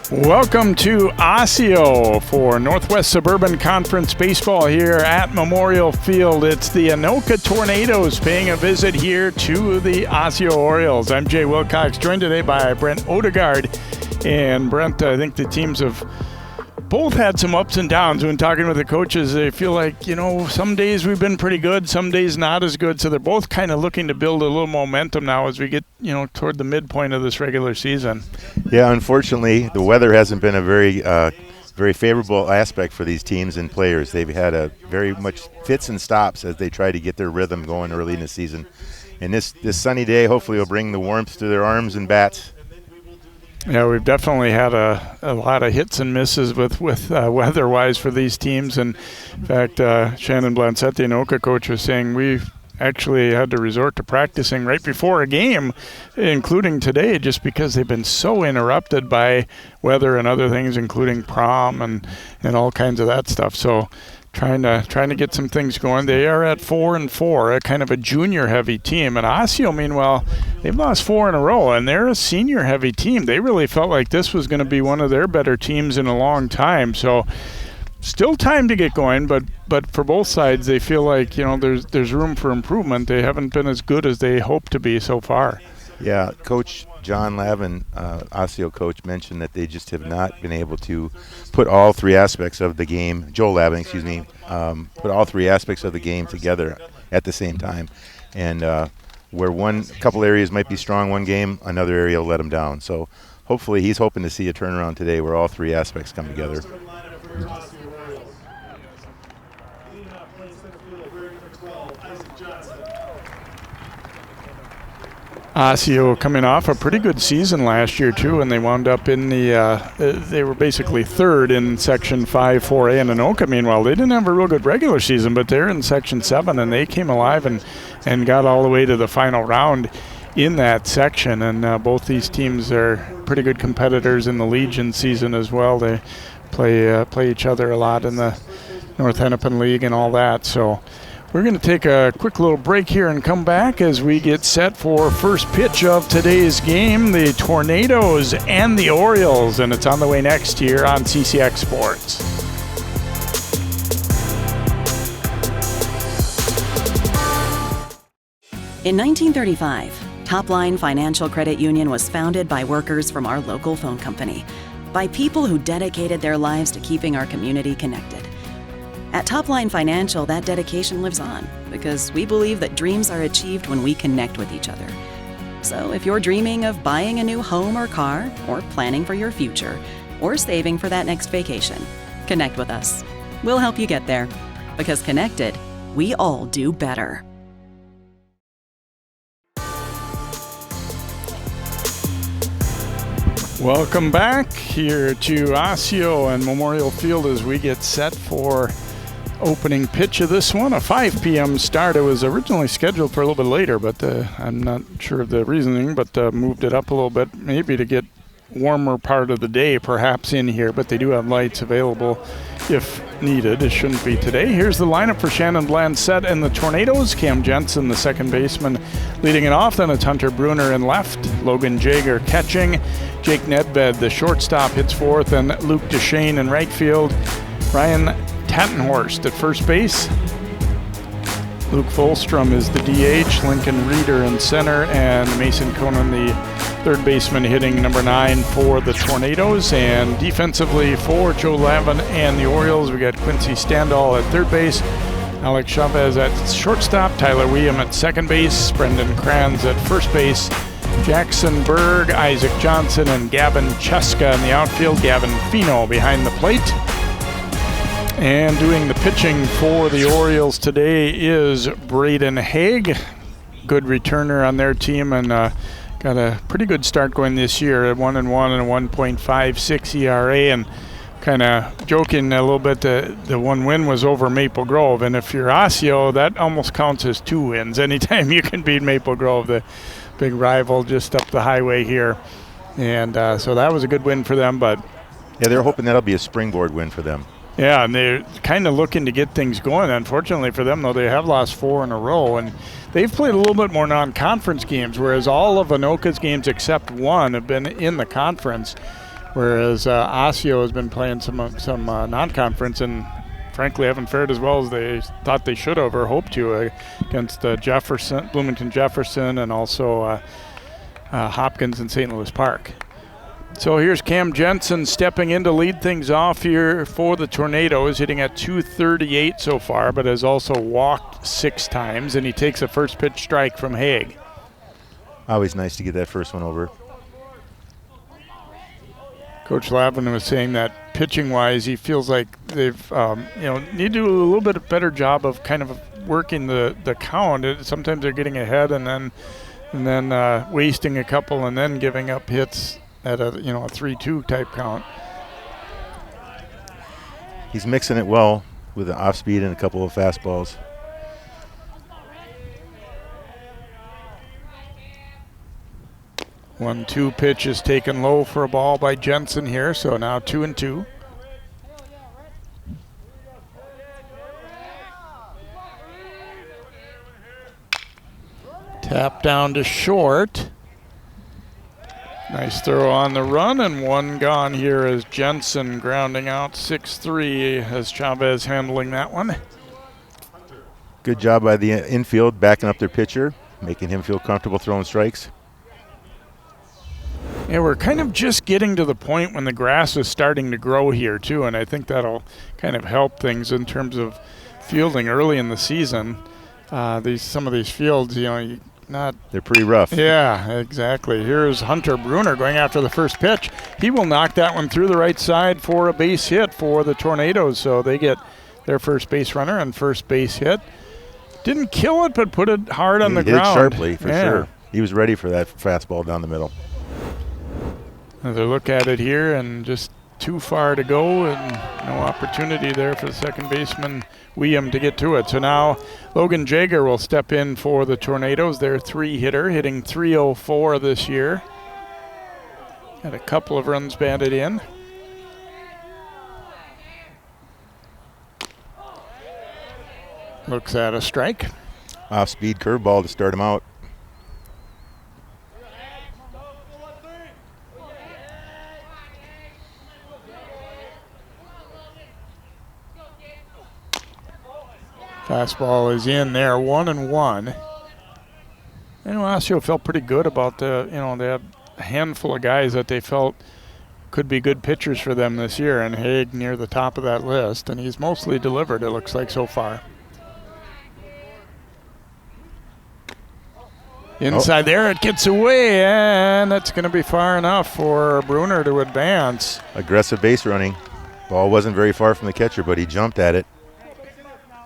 Welcome to Osseo for Northwest Suburban Conference Baseball here at Memorial Field. It's the Anoka Tornadoes paying a visit here to the Osseo Orioles. I'm Jay Wilcox, joined today by Brent Odegaard. And Brent, I think the teams have both had some ups and downs. When talking with the coaches, they feel like, some days we've been pretty good, some days not as good. So they're both kind of looking to build a little momentum now as we get, toward the midpoint of this regular season. Yeah, unfortunately, the weather hasn't been a very favorable aspect for these teams and players. They've had a very much fits and stops as they try to get their rhythm going early in the season. And this sunny day hopefully will bring the warmth to their arms and bats. Yeah, we've definitely had a lot of hits and misses with weather-wise for these teams. And in fact, Shannon Blancette, the Anoka coach, was saying we've actually had to resort to practicing right before a game, including today, just because they've been so interrupted by weather and other things, including prom and all kinds of that stuff. So trying to get some things going. They are at 4-4, a kind of a junior-heavy team. And Osseo, meanwhile, they've lost 4 in a row, and they're a senior-heavy team. They really felt like this was going to be one of their better teams in a long time. So still time to get going, but for both sides, they feel like there's room for improvement. They haven't been as good as they hoped to be so far. Yeah, Coach John Lavin, Osseo coach, mentioned that they just have not been able to put all three aspects of the game, Joel Lavin, put all three aspects of the game together at the same time. And where a couple areas might be strong one game, another area will let them down. So hopefully he's hoping to see a turnaround today where all three aspects come together. Osseo coming off a pretty good season last year too, and they wound up in they were basically third in Section 5 4A in Anoka. Meanwhile, they didn't have a real good regular season, but they're in Section 7, and they came alive and got all the way to the final round in that section. And both these teams are pretty good competitors in the Legion season as well. They play each other a lot in the North Hennepin League and all that. So we're going to take a quick little break here and come back as we get set for first pitch of today's game, the Tornadoes and the Orioles, and it's on the way next here on CCX Sports. In 1935, Topline Financial Credit Union was founded by workers from our local phone company, by people who dedicated their lives to keeping our community connected. At Topline Financial, that dedication lives on because we believe that dreams are achieved when we connect with each other. So if you're dreaming of buying a new home or car, or planning for your future, or saving for that next vacation, connect with us. We'll help you get there, because connected, we all do better. Welcome back here to Osseo and Memorial Field as we get set for opening pitch of this one, a 5 p.m. start. It was originally scheduled for a little bit later, but I'm not sure of the reasoning, but moved it up a little bit, maybe to get warmer part of the day perhaps in here, but they do have lights available if needed. It shouldn't be today. Here's the lineup for Shannon Blancette and the Tornadoes. Cam Jensen, the second baseman, leading it off. Then it's Hunter Bruner in left, Logan Jager catching, Jake Nedved, the shortstop, hits fourth, and Luke Deshane in right field. Ryan Tattenhorst at first base. Luke Folstrom is the DH, Lincoln Reeder in center, and Mason Conan, the third baseman, hitting number 9 for the Tornadoes. And defensively for Joe Lavin and the Orioles, we got Quincy Standall at third base, Alex Chavez at shortstop, Tyler William at second base, Brendan Kranz at first base, Jackson Berg, Isaac Johnson, and Gavin Cheska in the outfield. Gavin Fino behind the plate. And doing the pitching for the Orioles today is Braden Haig, good returner on their team, and got a pretty good start going this year at 1-1 and a 1.56 ERA. And kind of joking a little bit, the one win was over Maple Grove, and if you're Osseo, that almost counts as 2 wins. Anytime you can beat Maple Grove, the big rival just up the highway here, and so that was a good win for them. But yeah, they're hoping that'll be a springboard win for them. Yeah, and they're kind of looking to get things going. Unfortunately for them, though, they have lost 4 in a row, and they've played a little bit more non-conference games, whereas all of Anoka's games except one have been in the conference, whereas Osseo has been playing some non-conference and frankly haven't fared as well as they thought they should have or hoped to against Bloomington Jefferson, and also Hopkins and St. Louis Park. So here's Cam Jensen stepping in to lead things off here for the Tornadoes, hitting at .238 so far, but has also walked 6 times, and he takes a first pitch strike from Haig. Always nice to get that first one over. Coach Lavin was saying that pitching-wise, he feels like they've need to do a little bit better job of kind of working the count. Sometimes they're getting ahead and then wasting a couple and then giving up hits at a 3-2 type count. He's mixing it well with an off speed and a couple of fastballs. One-two pitch is taken low for a ball by Jensen here, so now 2-2. Tap down to short. Nice throw on the run, and one gone here as Jensen grounding out 6-3 as Chavez handling that one. Good job by the infield backing up their pitcher, making him feel comfortable throwing strikes. Yeah, we're kind of just getting to the point when the grass is starting to grow here too, and I think that'll kind of help things in terms of fielding early in the season. Some of these fields, they're pretty rough. Yeah, exactly. Here's Hunter Bruner going after the first pitch. He will knock that one through the right side for a base hit for the Tornadoes, so they get their first base runner and first base hit. Didn't kill it, but put it hard on the ground. Hit it sharply, for sure. He was ready for that fastball down the middle. Another look at it here, and just too far to go, and no opportunity there for the second baseman, William, to get to it. So now Logan Jager will step in for the Tornadoes, their 3-hitter, hitting .304 this year. Had a couple of runs batted in. Looks at a strike. Off-speed curveball to start him out. Fastball is in there, 1-1. And Osseo felt pretty good about they had a handful of guys that they felt could be good pitchers for them this year, and Haig near the top of that list, and he's mostly delivered, it looks like, so far. Inside there, it gets away, and that's going to be far enough for Bruner to advance. Aggressive base running. Ball wasn't very far from the catcher, but he jumped at it.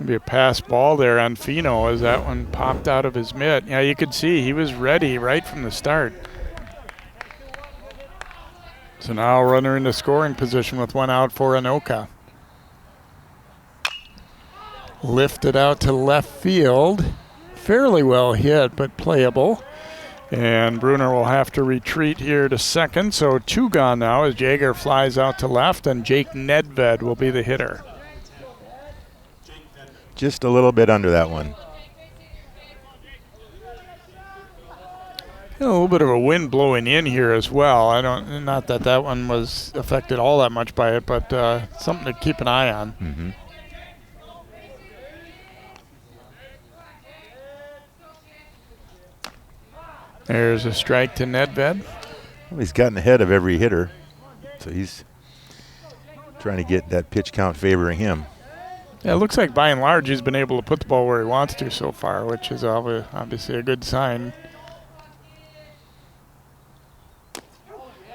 Be a pass ball there on Fino as that one popped out of his mitt. Yeah, you could see he was ready right from the start. So now runner into scoring position with one out for Anoka. Lifted out to left field. Fairly well hit, but playable. And Bruner will have to retreat here to second. So 2 gone now as Jager flies out to left, and Jake Nedved will be the hitter. Just a little bit under that one. A little bit of a wind blowing in here as well. Not that one was affected all that much by it, but something to keep an eye on. Mm-hmm. There's a strike to Nedved. Well, he's gotten ahead of every hitter, so he's trying to get that pitch count favoring him. Yeah, it looks like by and large he's been able to put the ball where he wants to so far, which is obviously a good sign.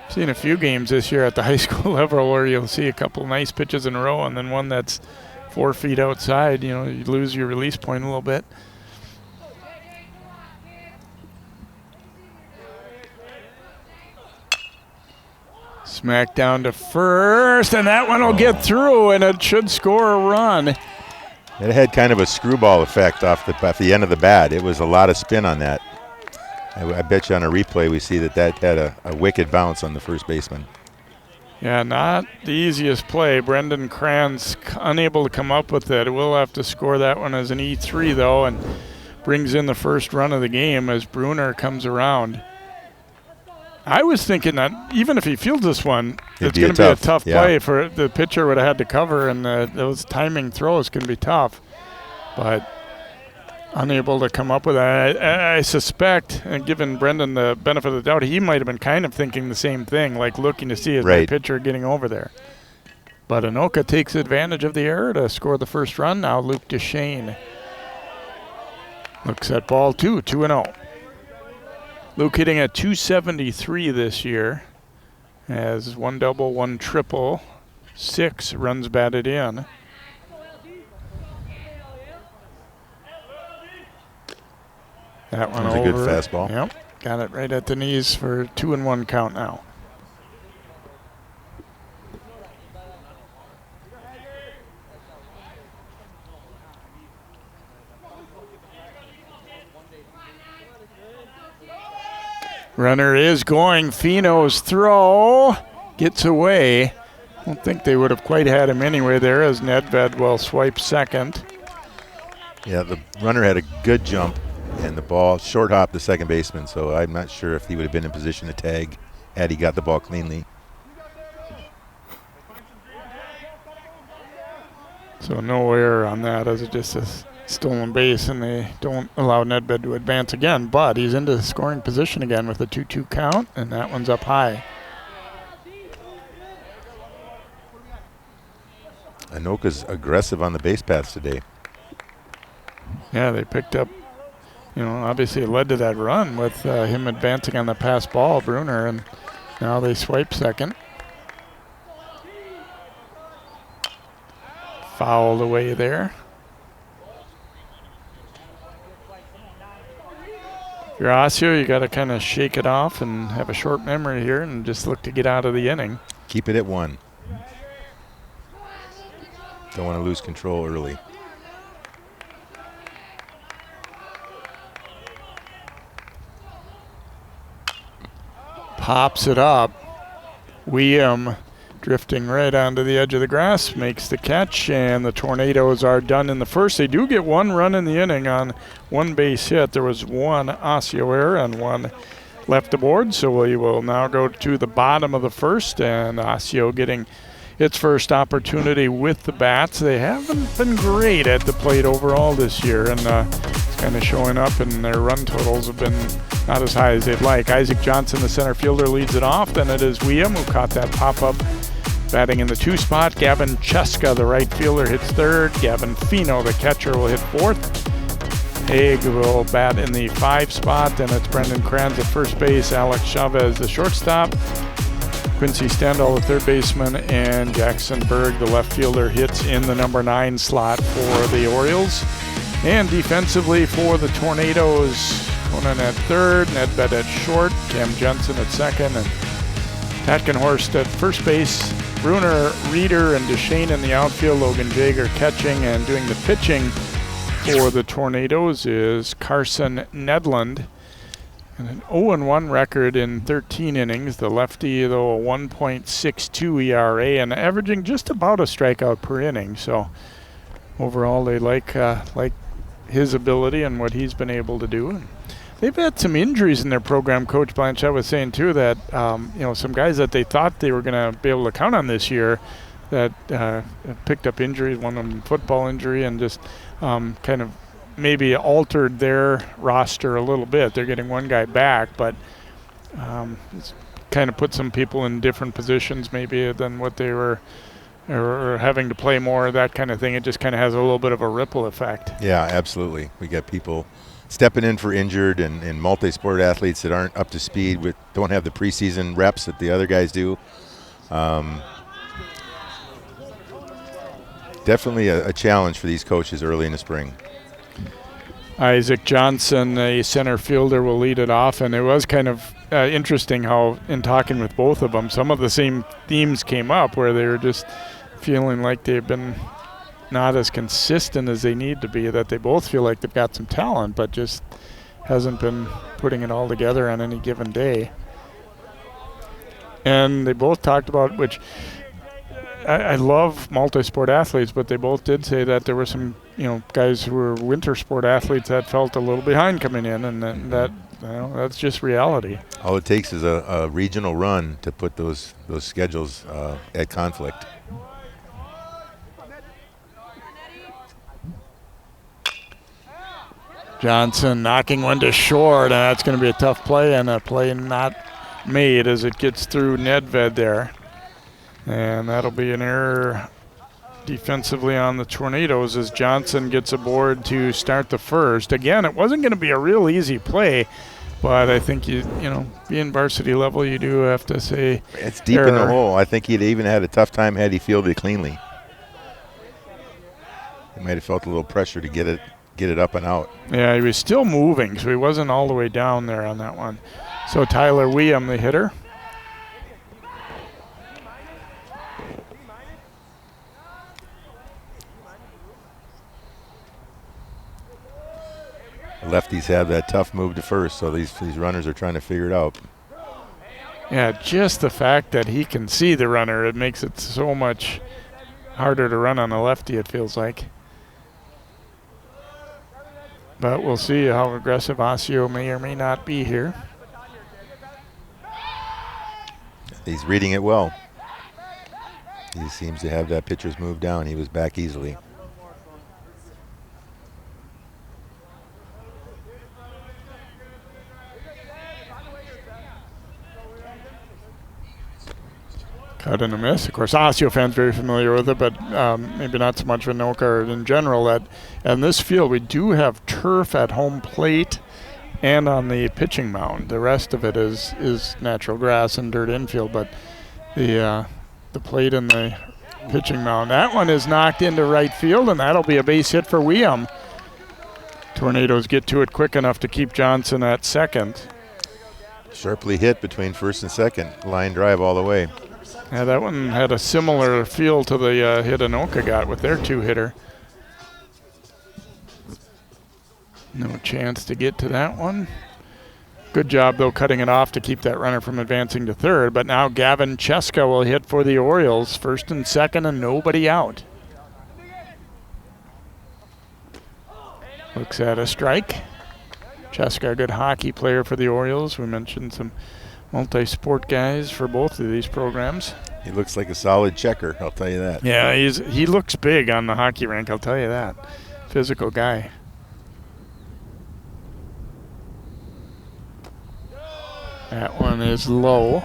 Seen a few games this year at the high school level where you'll see a couple nice pitches in a row and then one that's 4 feet outside. You lose your release point a little bit. Smack down to first, and that one will get through, and it should score a run. It had kind of a screwball effect off the end of the bat. It was a lot of spin on that. I bet you on a replay we see that had a wicked bounce on the first baseman. Yeah, not the easiest play. Brendan Kranz unable to come up with it. We'll have to score that one as an E3, though, and brings in the first run of the game as Bruner comes around. I was thinking that even if he fields this one, it's going to be a tough play for the pitcher would have had to cover, and those timing throws can be tough. But unable to come up with that. I suspect, and given Brendan the benefit of the doubt, he might have been kind of thinking the same thing, like looking to see is the pitcher getting over there. But Anoka takes advantage of the error to score the first run. Now Luke Duchesne looks at ball 2-0. Luke hitting at .273 this year, has 1 double, 1 triple, 6 runs batted in. That one over. A good fastball. Yep, got it right at the knees for 2-1 count now. Runner is going. Fino's throw gets away. I don't think they would have quite had him anyway there as Nedved will swipe second. Yeah, the runner had a good jump, and the ball short hopped the second baseman, so I'm not sure if he would have been in position to tag had he got the ball cleanly. So no error on that, as it just a stolen base, and they don't allow Nedved to advance again, but he's into scoring position again with a 2-2 count, and that one's up high. Anoka's aggressive on the base paths today. Yeah, they picked up, obviously it led to that run with him advancing on the pass ball, Bruner, and now they swipe second. Fouled away there. If you're Osseo, you got to kind of shake it off and have a short memory here and just look to get out of the inning. Keep it at 1. Don't want to lose control early. Pops it up. William drifting right onto the edge of the grass, makes the catch, and the Tornadoes are done in the first. They do get 1 run in the inning on 1 base hit. There was 1 Osseo error and 1 left aboard, so we will now go to the bottom of the first, and Osseo getting its first opportunity with the bats. They haven't been great at the plate overall this year, and it's kind of showing up, and their run totals have been not as high as they'd like. Isaac Johnson, the center fielder, leads it off. Then it is William who caught that pop-up batting in the 2 spot. Gavin Cheska, the right fielder, hits 3rd. Gavin Fino, the catcher, will hit 4th. Haig will bat in the 5 spot. Then it's Brendan Kranz at first base. Alex Chavez, the shortstop. Quincy Stendhal, the third baseman. And Jackson Berg, the left fielder, hits in the number 9 slot for the Orioles. And defensively for the Tornadoes, Conan at 3rd, Nedved at short, Cam Johnson at 2nd, and Tatkenhorst at first base. Bruner, Reeder, and Duchesne in the outfield. Logan Jager catching, and doing the pitching for the Tornadoes is Carson Nedlund. And an 0-1 record in 13 innings. The lefty, though, a 1.62 ERA and averaging just about a strikeout per inning. So overall, they like his ability and what he's been able to do. And they've had some injuries in their program. Coach Blanchette was saying too that some guys that they thought they were going to be able to count on this year that picked up injuries, one of them football injury, and just kind of maybe altered their roster a little bit. They're getting 1 guy back, but it's kind of put some people in different positions maybe than what they were, or having to play more, that kind of thing. It just kind of has a little bit of a ripple effect. Yeah, absolutely. We got people stepping in for injured and multi-sport athletes that aren't up to speed, don't have the preseason reps that the other guys do. Definitely a challenge for these coaches early in the spring. Isaac Johnson, a center fielder, will lead it off, and it was kind of interesting how, in talking with both of them, some of the same themes came up where they were just feeling like they've been not as consistent as they need to be, that they both feel like they've got some talent but just hasn't been putting it all together on any given day. And they both talked about, which I love multi-sport athletes, but they both did say that there were some, guys who were winter sport athletes that felt a little behind coming in, and that's just reality. All it takes is a regional run to put those schedules at conflict. Johnson knocking one to short, and that's going to be a tough play, and a play not made as it gets through Nedved there. And that'll be an error defensively on the Tornadoes as Johnson gets aboard to start the first. Again, it wasn't going to be a real easy play, but I think being varsity level, you do have to say it's deep in the hole. I think he'd even had a tough time had he fielded it cleanly. He might have felt a little pressure to get it up and out. Yeah, he was still moving, so he wasn't all the way down there on that one. So Tyler Weeum, the hitter. Lefties have that tough move to first, so these runners are trying to figure it out. Yeah, just the fact that he can see the runner, it makes it so much harder to run on a lefty, it feels like. But we'll see how aggressive Osseo may or may not be here. He's reading it well. He seems to have that pitcher's move down. He was back easily. Cut and a miss. Of course, Osseo fans very familiar with it, but maybe not so much with Anoka or in general. That in this field, we do have turf at home plate and on the pitching mound. The rest of it is natural grass and dirt infield, but the plate and the pitching mound. That one is knocked into right field, and that'll be a base hit for Weeum. Tornadoes get to it quick enough to keep Johnson at second. Sharply hit between first and second. Line drive all the way. Yeah, that one had a similar feel to the hit Anoka got with their two-hitter. No chance to get to that one. Good job, though, cutting it off to keep that runner from advancing to third. But now Gavin Cheska will hit for the Orioles, first and second, and nobody out. Looks at a strike. Cheska, a good hockey player for the Orioles. We mentioned some multi-sport guys for both of these programs. He looks like a solid checker, I'll tell you that. Yeah, he looks big on the hockey rink, I'll tell you that. Physical guy. That one is low.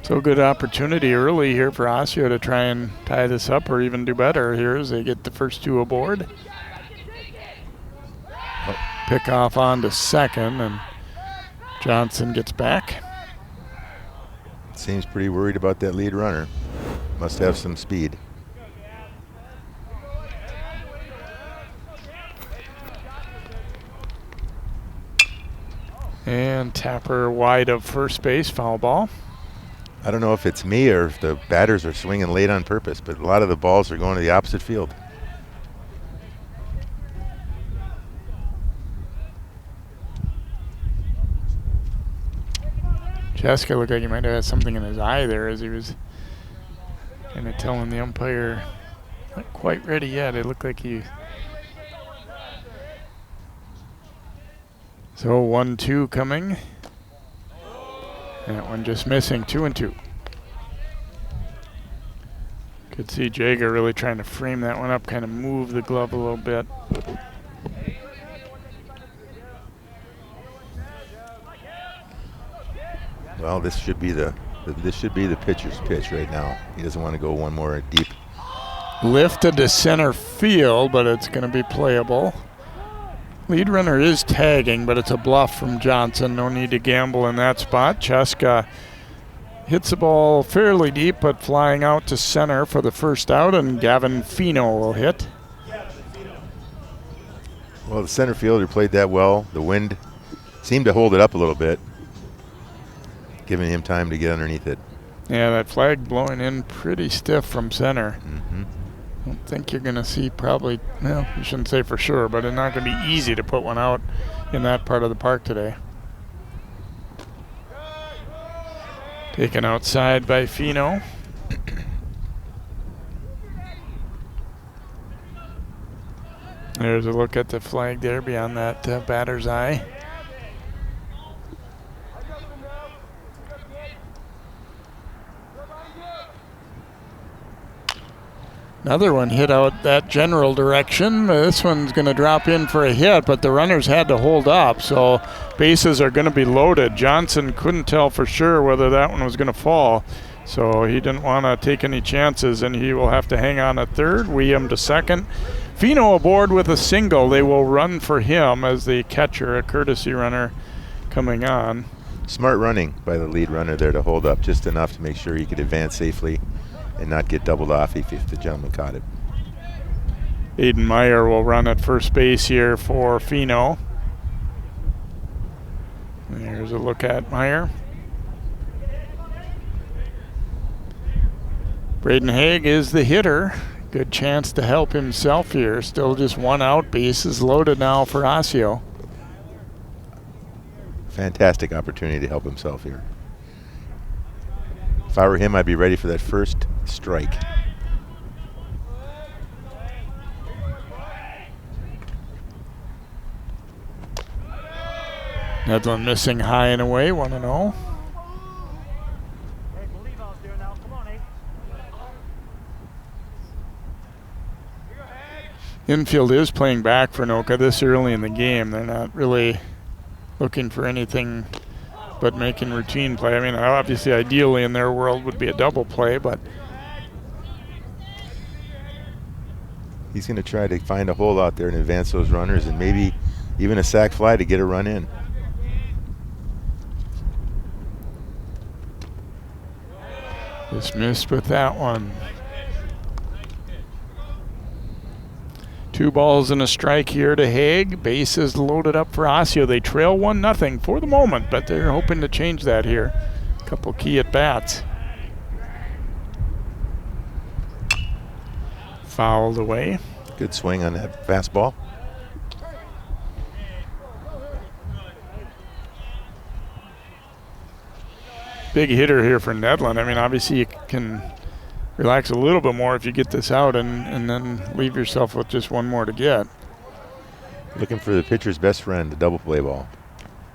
So good opportunity early here for Osseo to try and tie this up or even do better here as they get the first two aboard. Pick off on to second, and Johnson gets back. Seems pretty worried about that lead runner. Must have some speed. And Tapper wide of first base, foul ball. I don't know if it's me or if the batters are swinging late on purpose, but a lot of the balls are going to the opposite field. Cheska looked like he might have had something in his eye there as he was kind of telling the umpire, not quite ready yet. It looked like he... So 1-2 coming. That one just missing, 2-2. Could see Jager really trying to frame that one up, kind of move the glove a little bit. Well, this should be the pitcher's pitch right now. He doesn't want to go one more deep. Lifted to center field, but it's going to be playable. Lead runner is tagging, but it's a bluff from Johnson. No need to gamble in that spot. Cheska hits the ball fairly deep, but flying out to center for the first out, and Gavin Fino will hit. Well, the center fielder played that well. The wind seemed to hold it up a little bit, giving him time to get underneath it. Yeah, that flag blowing in pretty stiff from center. Mm-hmm. I don't think you're going to see probably, well, you shouldn't say for sure, but it's not going to be easy to put one out in that part of the park today. Taken outside by Fino. There's a look at the flag there beyond that batter's eye. Another one hit out that general direction. This one's going to drop in for a hit, but the runners had to hold up, so bases are going to be loaded. Johnson couldn't tell for sure whether that one was going to fall, so he didn't want to take any chances, and he will have to hang on at third. William to second. Fino aboard with a single. They will run for him as the catcher, a courtesy runner coming on. Smart running by the lead runner there to hold up just enough to make sure he could advance safely and not get doubled off if the gentleman caught it. Aiden Meyer will run at first base here for Fino. There's a look at Meyer. Braden Haig is the hitter. Good chance to help himself here. Still just one out. Bases loaded now for Osseo. Fantastic opportunity to help himself here. If I were him, I'd be ready for that first strike. Nedlin missing high and away, 1-0. Infield is playing back for Anoka this early in the game. They're not really looking for anything but making routine play. I mean, obviously, ideally in their world would be a double play, but he's going to try to find a hole out there and advance those runners and maybe even a sac fly to get a run in. Just missed with that one. 2 balls and a strike here to Haig. Bases loaded up for Osseo. They trail 1-0 for the moment, but they're hoping to change that here. A couple key at bats. Fouled away. Good swing on that fastball. Big hitter here for Nedlin. I mean, obviously you can relax a little bit more if you get this out and then leave yourself with just one more to get. Looking for the pitcher's best friend, the double play ball.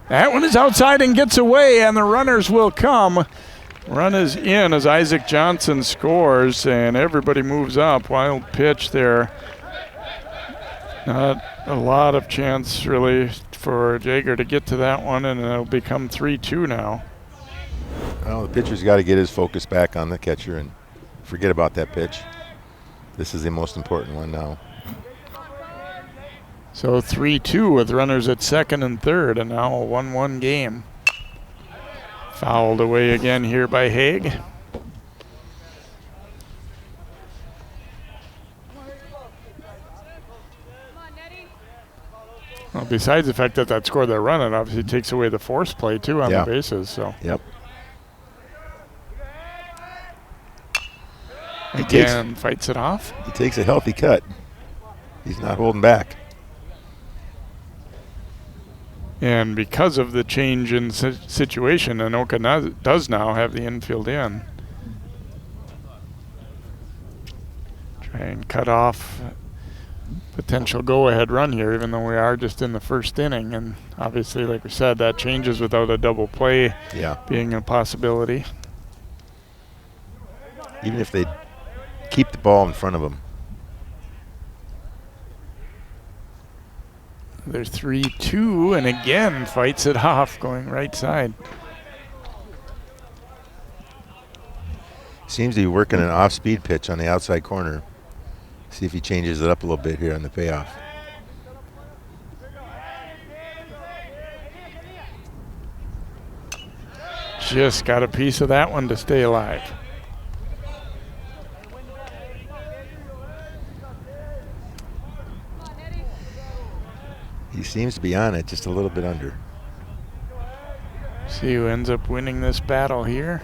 That one is outside and gets away, and the runners will come. Run is in as Isaac Johnson scores, and everybody moves up. Wild pitch there. Not a lot of chance, really, for Jaeger to get to that one, and it'll become 3-2 now. Well, the pitcher's got to get his focus back on the catcher and forget about that pitch. This is the most important one now. So 3-2 with runners at second and third, and now a 1-1 game. Fouled away again here by Haig. Well, besides the fact that that scored that run, it obviously takes away the force play too on the bases. So. Yep. Again, fights it off. He takes a healthy cut. He's not holding back. And because of the change in situation, Anoka does now have the infield in. Try and cut off potential go-ahead run here, even though we are just in the first inning. And obviously, like we said, that changes without a double play being a possibility. Even if they keep the ball in front of them. They're 3-2, and again fights it off, going right side. Seems to be working an off-speed pitch on the outside corner. See if he changes it up a little bit here on the payoff. Just got a piece of that one to stay alive. He seems to be on it, just a little bit under. See who ends up winning this battle here.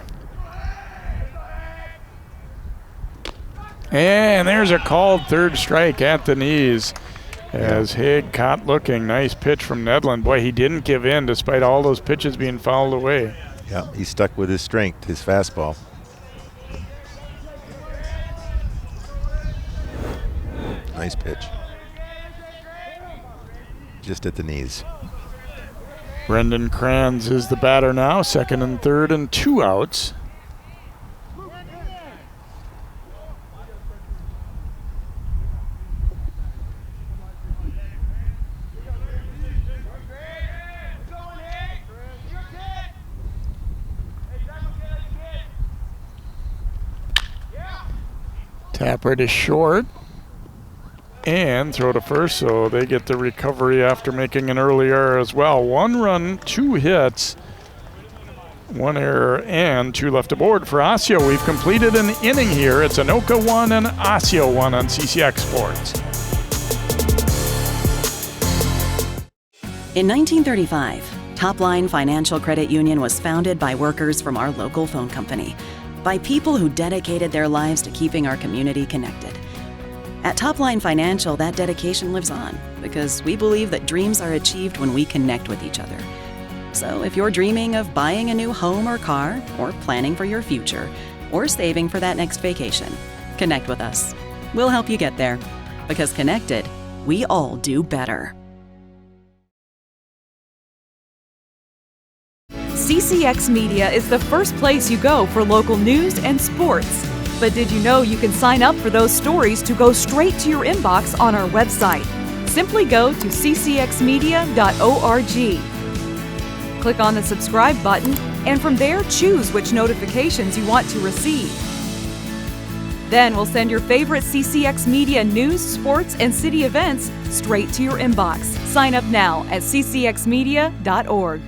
And there's a called third strike at the knees as Haig caught looking. Nice pitch from Nedlund. Boy, he didn't give in despite all those pitches being fouled away. Yeah, he stuck with his strength, his fastball. Nice pitch. Just at the knees. Brendan Kranz is the batter now, second and third and 2 outs. Tapper to short and throw to first, so they get the recovery after making an early error as well. 1 run, 2 hits, 1 error, and 2 left aboard for Osseo. We've completed an inning here. It's Anoka 1 and Osseo 1 on CCX Sports. In 1935, Topline Financial Credit Union was founded by workers from our local phone company, by people who dedicated their lives to keeping our community connected. At Topline Financial, that dedication lives on because we believe that dreams are achieved when we connect with each other. So if you're dreaming of buying a new home or car, or planning for your future, or saving for that next vacation, connect with us. We'll help you get there, because connected, we all do better. CCX Media is the first place you go for local news and sports. But did you know you can sign up for those stories to go straight to your inbox on our website? Simply go to ccxmedia.org. Click on the subscribe button, and from there choose which notifications you want to receive. Then we'll send your favorite CCX Media news, sports, and city events straight to your inbox. Sign up now at ccxmedia.org.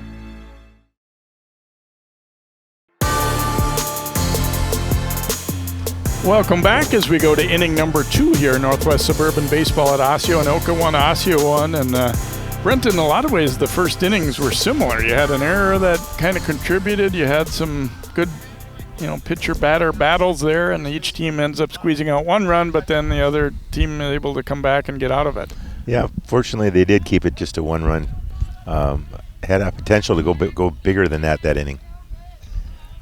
Welcome back as we go to inning number 2 here, Northwest Suburban Baseball at Osseo. Anoka 1, Osseo 1, and Brent, in a lot of ways, the first innings were similar. You had an error that kind of contributed. You had some good, pitcher-batter battles there, and each team ends up squeezing out 1 run, but then the other team is able to come back and get out of it. Yeah, fortunately, they did keep it just a 1 run. Had a potential to go bigger than that inning.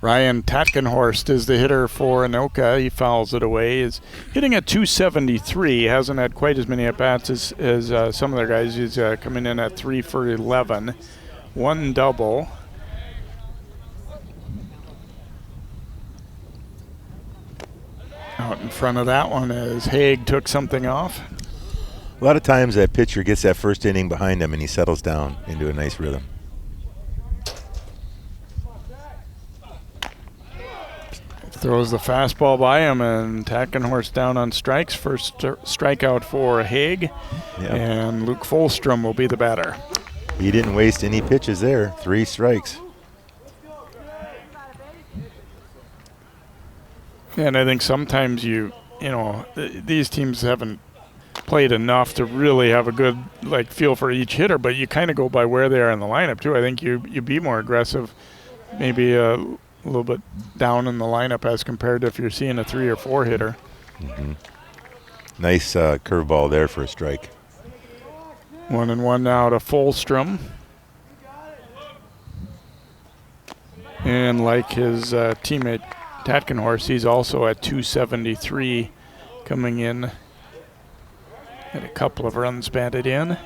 Ryan Tatkenhorst is the hitter for Anoka. He fouls it away. He's hitting at .273. Hasn't had quite as many at-bats as some of their guys. He's coming in at 3 for 11. 1 double. Out in front of that one as Haig took something off. A lot of times that pitcher gets that first inning behind him and he settles down into a nice rhythm. Throws the fastball by him, and Tatkenhorst down on strikes. First strikeout for Haig, and Luke Folstrom will be the batter. He didn't waste any pitches there. 3 strikes. And I think sometimes these teams haven't played enough to really have a good feel for each hitter, but you kind of go by where they are in the lineup too. I think you be more aggressive, maybe a little bit down in the lineup as compared to if you're seeing a 3 or 4 hitter. Mm-hmm. Nice curveball there for a strike. 1-1 now to Folstrom. And like his teammate Tatkenhorst, he's also at .273, coming in at a couple of runs batted in.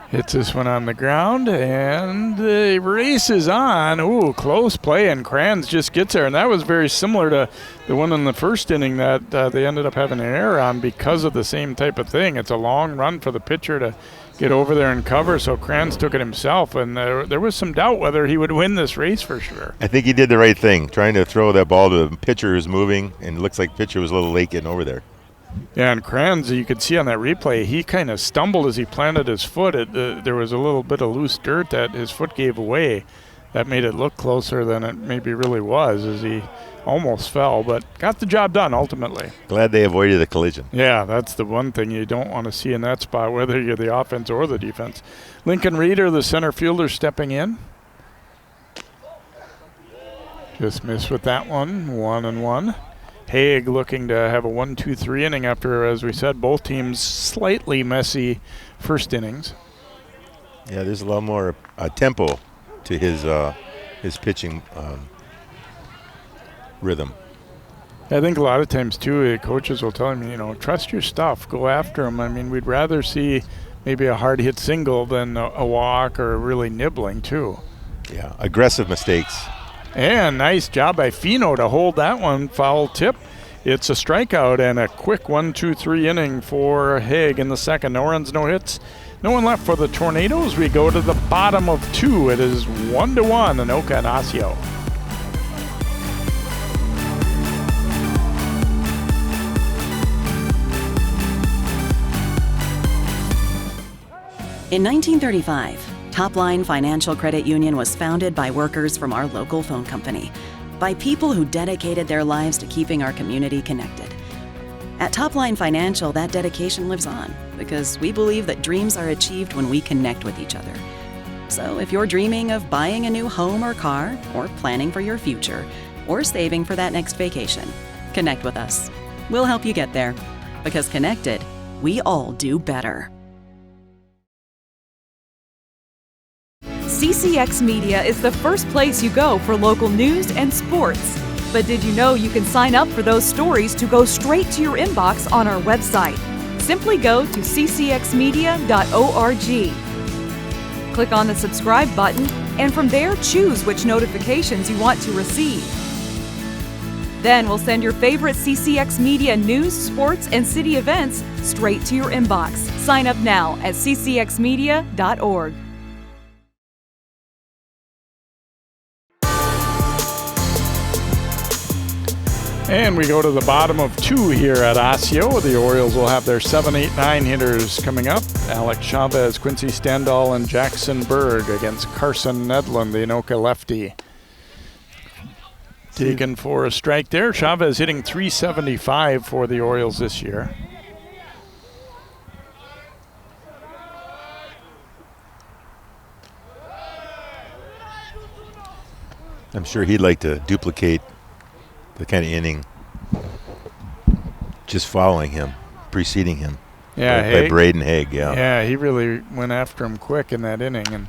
Hits this one on the ground, and the race is on. Ooh, close play, and Kranz just gets there. And that was very similar to the one in the first inning that they ended up having an error on because of the same type of thing. It's a long run for the pitcher to get over there and cover, so Kranz took it himself. And there was some doubt whether he would win this race for sure. I think he did the right thing, trying to throw that ball to the pitcher who's moving, and it looks like pitcher was a little late getting over there. Yeah, and Kranz, you could see on that replay, he kind of stumbled as he planted his foot. There was a little bit of loose dirt that his foot gave away. That made it look closer than it maybe really was, as he almost fell, but got the job done ultimately. Glad they avoided the collision. Yeah, that's the one thing you don't want to see in that spot, whether you're the offense or the defense. Lincoln Reeder, the center fielder, stepping in. Just missed with that one, 1-1. Haig looking to have a 1-2-3 inning after, as we said, both teams slightly messy first innings. Yeah, there's a lot more tempo to his pitching rhythm. I think a lot of times, too, coaches will tell him, trust your stuff, go after him. I mean, we'd rather see maybe a hard hit single than a walk or really nibbling, too. Yeah, aggressive mistakes. And nice job by Fino to hold that one. Foul tip. It's a strikeout and a quick 1-2-3 inning for Haig in the second. No runs, no hits. No one left for the Tornadoes. We go to the bottom of 2. It is 1-1, Anoka and Osseo. In 1935, Topline Financial Credit Union was founded by workers from our local phone company, by people who dedicated their lives to keeping our community connected. At Topline Financial, that dedication lives on because we believe that dreams are achieved when we connect with each other. So if you're dreaming of buying a new home or car, or planning for your future, or saving for that next vacation, connect with us. We'll help you get there, because connected, we all do better. CCX Media is the first place you go for local news and sports. But did you know you can sign up for those stories to go straight to your inbox on our website? Simply go to ccxmedia.org. Click on the subscribe button, and from there choose which notifications you want to receive. Then we'll send your favorite CCX Media news, sports, and city events straight to your inbox. Sign up now at ccxmedia.org. And we go to the bottom of 2 here at Osseo. The Orioles will have their 7, 8, 9 hitters coming up. Alex Chavez, Quincy Standall, and Jackson Berg against Carson Nedlund, the Anoka lefty. Taken for a strike there. Chavez hitting .375 for the Orioles this year. I'm sure he'd like to duplicate the kind of inning just following him, preceding him. Yeah, by Braden Haig, yeah. Yeah, he really went after him quick in that inning and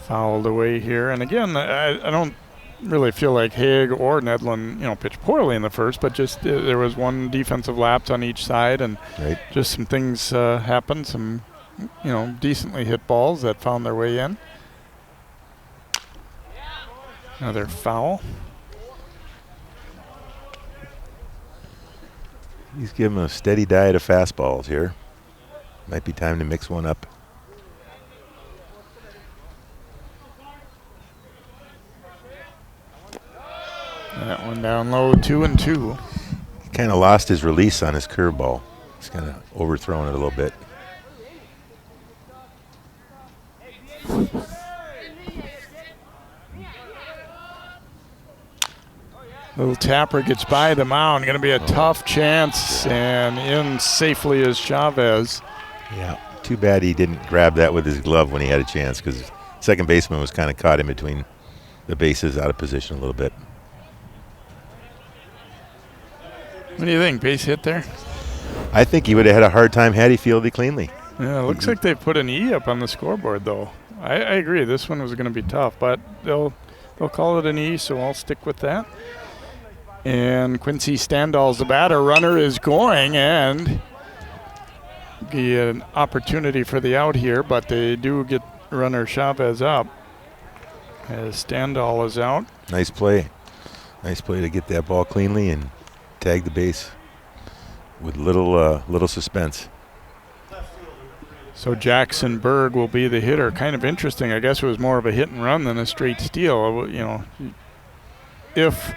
fouled away here. And again, I don't really feel like Haig or Nedlund, pitched poorly in the first, but just there was one defensive lapse on each side, and just some things happened, some, decently hit balls that found their way in. Another foul. He's giving a steady diet of fastballs here. Might be time to mix one up. That one down low, 2-2. He kind of lost his release on his curveball. He's kind of overthrown it a little bit. Little tapper gets by the mound. Going to be a tough chance, and in safely is Chavez. Yeah, too bad he didn't grab that with his glove when he had a chance, because second baseman was kind of caught in between the bases, out of position a little bit. What do you think? Base hit there? I think he would have had a hard time had he fielded cleanly. Yeah, it looks like they put an E up on the scoreboard, though. I agree. This one was going to be tough, but they'll call it an E, so I'll stick with that. And Quincy Standall's the batter. Runner is going, and be an opportunity for the out here, but they do get runner Chavez up as Standall is out. Nice play. Nice play to get that ball cleanly and tag the base with little suspense. So Jackson Berg will be the hitter. Kind of interesting. I guess it was more of a hit and run than a straight steal. If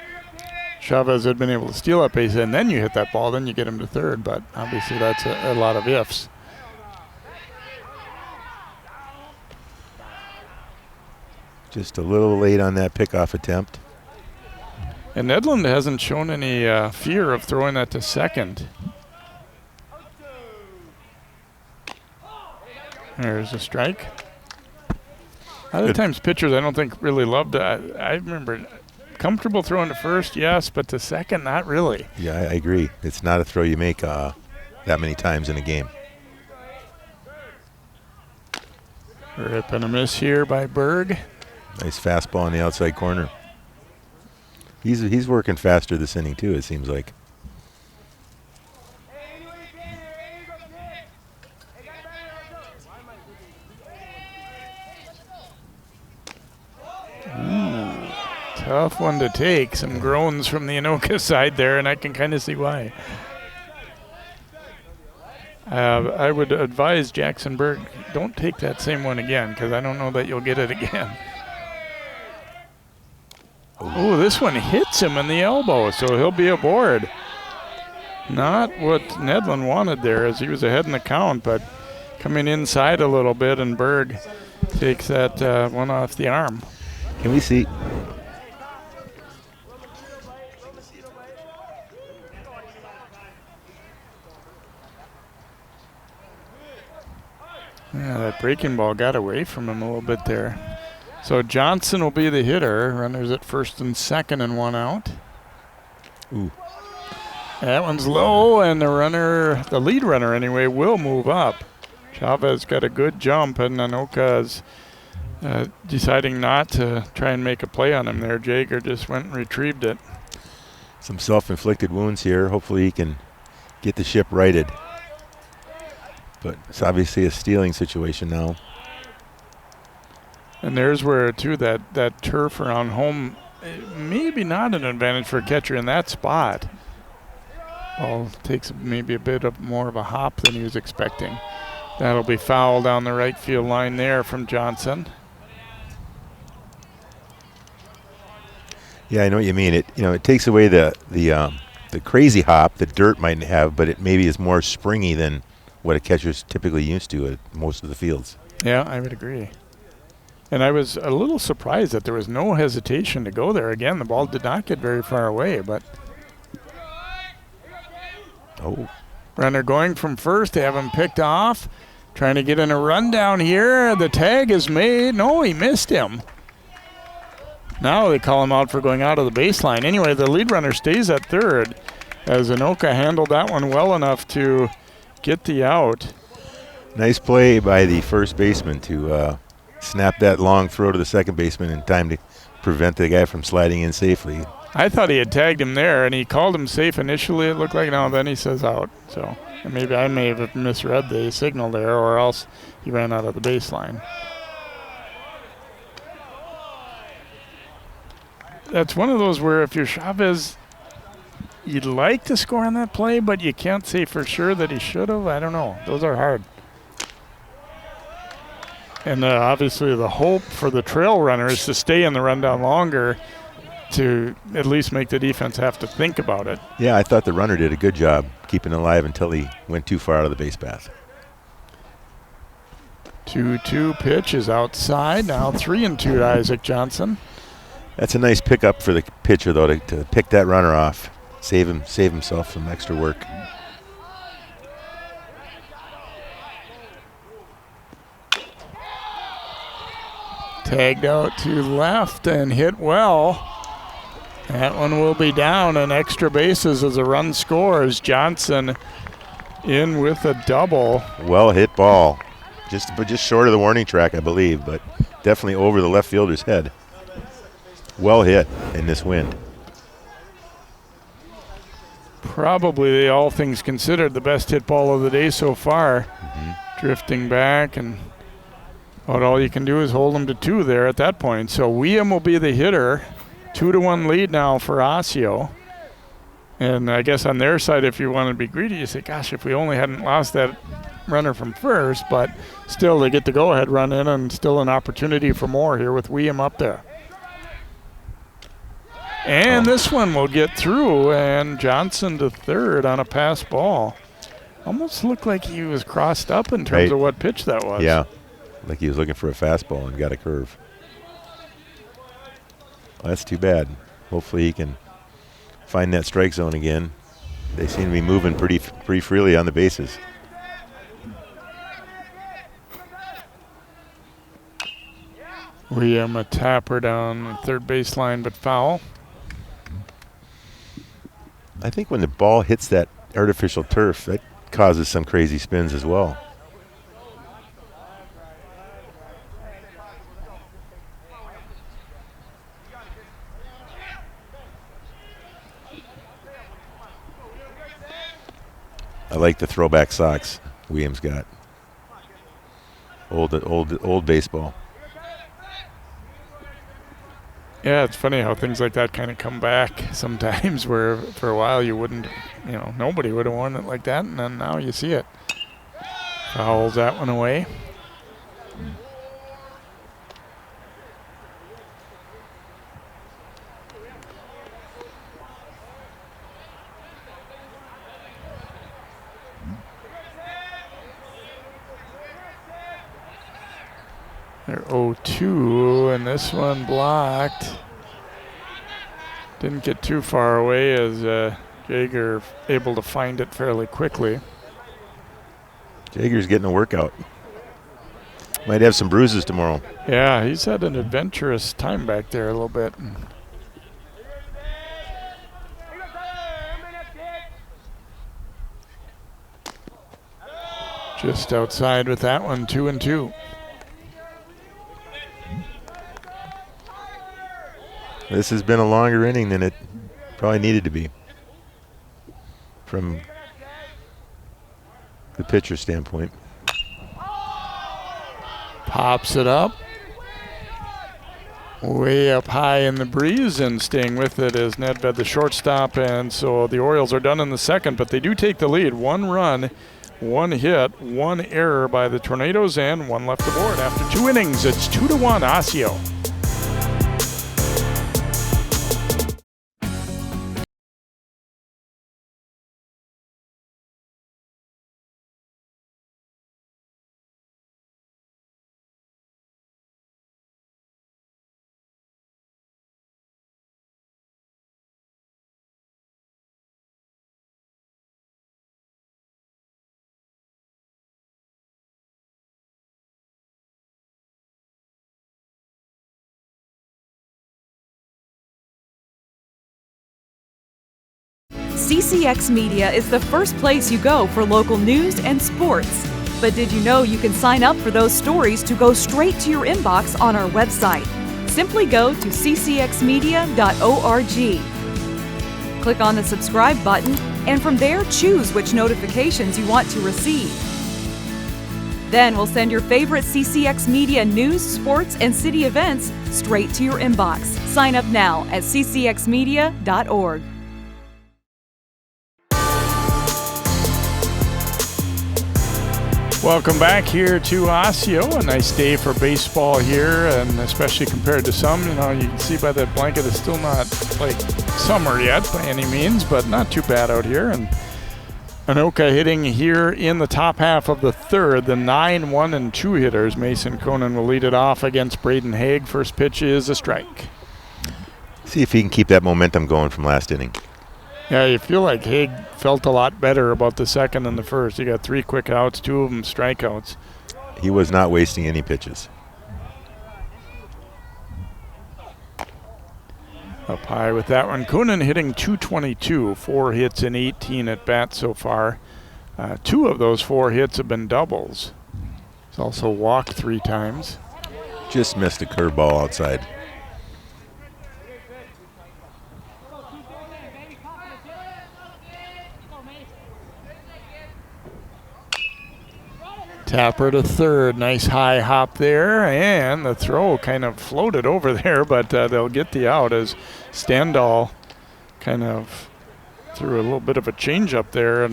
Chavez had been able to steal that base and then you hit that ball, then you get him to third. But obviously that's a lot of ifs. Just a little late on that pickoff attempt. And Nedlund hasn't shown any fear of throwing that to second. There's a strike. Other times pitchers I don't think really love to. I remember comfortable throwing to first, yes, but to second, not really. Yeah, I agree. It's not a throw you make that many times in a game. Rip and a miss here by Berg. Nice fastball on the outside corner. He's working faster this inning too, it seems like. Tough one to take. Some groans from the Anoka side there, and I can kind of see why. I would advise Jackson Berg, don't take that same one again, because I don't know that you'll get it again. Oh, this one hits him in the elbow, so he'll be aboard. Not what Nedlin wanted there, as he was ahead in the count, but coming inside a little bit, and Berg takes that one off the arm. Can we see? Yeah, that breaking ball got away from him a little bit there. So Johnson will be the hitter. Runners at first and second and one out. Ooh. That one's low, and the lead runner anyway, will move up. Chavez got a good jump, and Anoka's deciding not to try and make a play on him there. Jager just went and retrieved it. Some self-inflicted wounds here. Hopefully he can get the ship righted. But it's obviously a stealing situation now. And there's where, too, that turf around home, maybe not an advantage for a catcher in that spot. Ball takes maybe a bit of more of a hop than he was expecting. That'll be foul down the right field line there from Johnson. Yeah, I know what you mean. It takes away the crazy hop that dirt might have, but it maybe is more springy than what a catcher's typically used to at most of the fields. Yeah, I would agree. And I was a little surprised that there was no hesitation to go there. Again, the ball did not get very far away, but... Oh. Runner going from first. They have him picked off. Trying to get in a run down here. The tag is made. No, he missed him. Now they call him out for going out of the baseline. Anyway, the lead runner stays at third, as Anoka handled that one well enough to get the out. Nice play by the first baseman to snap that long throw to the second baseman in time to prevent the guy from sliding in safely. I thought he had tagged him there, and he called him safe initially, it looked like. No, then he says out. So maybe I may have misread the signal there, or else he ran out of the baseline. That's one of those where if you're Chavez, you'd like to score on that play, but you can't say for sure that he should have. I don't know. Those are hard. And obviously the hope for the trail runner is to stay in the rundown longer to at least make the defense have to think about it. Yeah, I thought the runner did a good job keeping it alive until he went too far out of the base path. 2-2 pitch is outside. Now 3-2 to Isaac Johnson. That's a nice pickup for the pitcher, though, to pick that runner off, save himself some extra work. Tagged out to left and hit well. That one will be down, and extra bases as a run scores. Johnson in with a double. Well hit ball, just short of the warning track, I believe, but definitely over the left fielder's head. Well hit in this wind. Probably, all things considered, the best hit ball of the day so far. Mm-hmm. Drifting back, and about all you can do is hold him to 2 there at that point. So William will be the hitter. 2-1 lead now for Osseo. And I guess on their side, if you want to be greedy, you say, gosh, if we only hadn't lost that runner from first, but still they get the go-ahead run in, and still an opportunity for more here with William up there. And this one will get through, and Johnson to third on a pass ball. Almost looked like he was crossed up in terms of what pitch that was. Yeah, like he was looking for a fastball and got a curve. Well, that's too bad. Hopefully he can find that strike zone again. They seem to be moving pretty freely on the bases. William a tapper down the third baseline, but foul. I think when the ball hits that artificial turf, that causes some crazy spins as well. I like the throwback socks Williams got. Old baseball. Yeah, it's funny how things like that kind of come back sometimes, where for a while you wouldn't, nobody would have worn it like that, and then now you see it. Fouls that one away. They're 0-2, and this one blocked. Didn't get too far away as Jaeger able to find it fairly quickly. Jaeger's getting a workout. Might have some bruises tomorrow. Yeah, he's had an adventurous time back there a little bit. Just outside with that one, 2-2. This has been a longer inning than it probably needed to be from the pitcher standpoint. Pops it up. Way up high in the breeze, and staying with it is Nedved, the shortstop. And so the Orioles are done in the second, but they do take the lead. 1 run, 1 hit, 1 error by the Tornadoes, and 1 left aboard. After 2 innings, it's 2-1 Osseo. CCX Media is the first place you go for local news and sports. But did you know you can sign up for those stories to go straight to your inbox on our website? Simply go to ccxmedia.org. Click on the subscribe button, and from there choose which notifications you want to receive. Then we'll send your favorite CCX Media news, sports, and city events straight to your inbox. Sign up now at ccxmedia.org. Welcome back here to Osseo. A nice day for baseball here, and especially compared to some, you can see by that blanket it's still not like summer yet by any means, but not too bad out here. And Anoka hitting here in the top half of the third. The 9, 1, and 2 hitters. Mason Conan will lead it off against Braden Haig. First pitch is a strike. See if he can keep that momentum going from last inning. Yeah, you feel like Haig felt a lot better about the second than the first. He got 3 quick outs, 2 of them strikeouts. He was not wasting any pitches. Up high with that one. Coonan hitting .222, 4 hits in 18 at bats so far. 2 of those 4 hits have been doubles. He's also walked 3 times. Just missed a curveball outside. Tapper to third. Nice high hop there, and the throw kind of floated over there, but they'll get the out as Standall kind of threw a little bit of a change up there,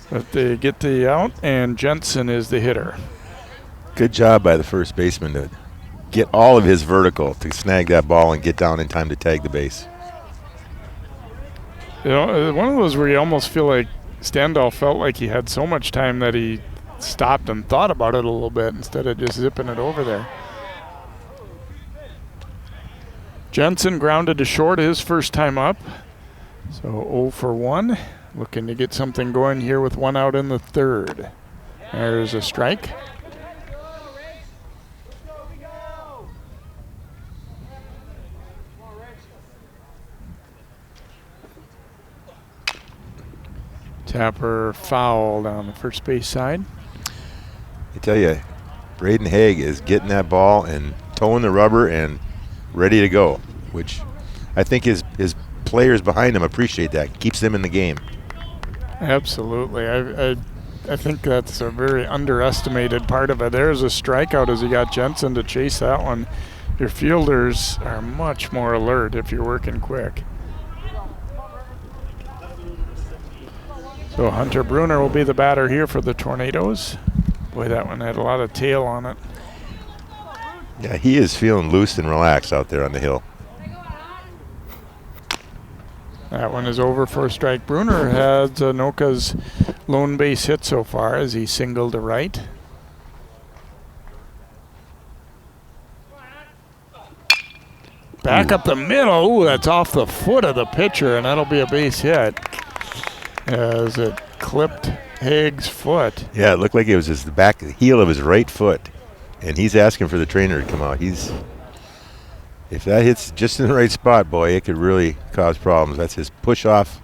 but they get the out, and Jensen is the hitter. Good job by the first baseman to get all of his vertical to snag that ball and get down in time to tag the base. One of those where you almost feel like Standall felt like he had so much time that he stopped and thought about it a little bit instead of just zipping it over there. Jensen grounded to short his first time up. So 0 for 1. Looking to get something going here with 1 out in the third. There's a strike. Tapper fouled on the first base side. I tell you, Braden Haig is getting that ball and towing the rubber and ready to go, which I think his players behind him appreciate that. Keeps them in the game. Absolutely. I think that's a very underestimated part of it. There's a strikeout as he got Jensen to chase that one. Your fielders are much more alert if you're working quick. So Hunter Bruner will be the batter here for the Tornadoes. Boy, that one had a lot of tail on it. Yeah, he is feeling loose and relaxed out there on the hill. That one is over for a strike. Bruner has Anoka's lone base hit so far as he singled to right. Back up the middle. Ooh, that's off the foot of the pitcher, and that'll be a base hit as it clipped Haig's foot. Yeah, it looked like it was the back heel of his right foot, and he's asking for the trainer to come out. If that hits just in the right spot, boy, it could really cause problems. That's his push off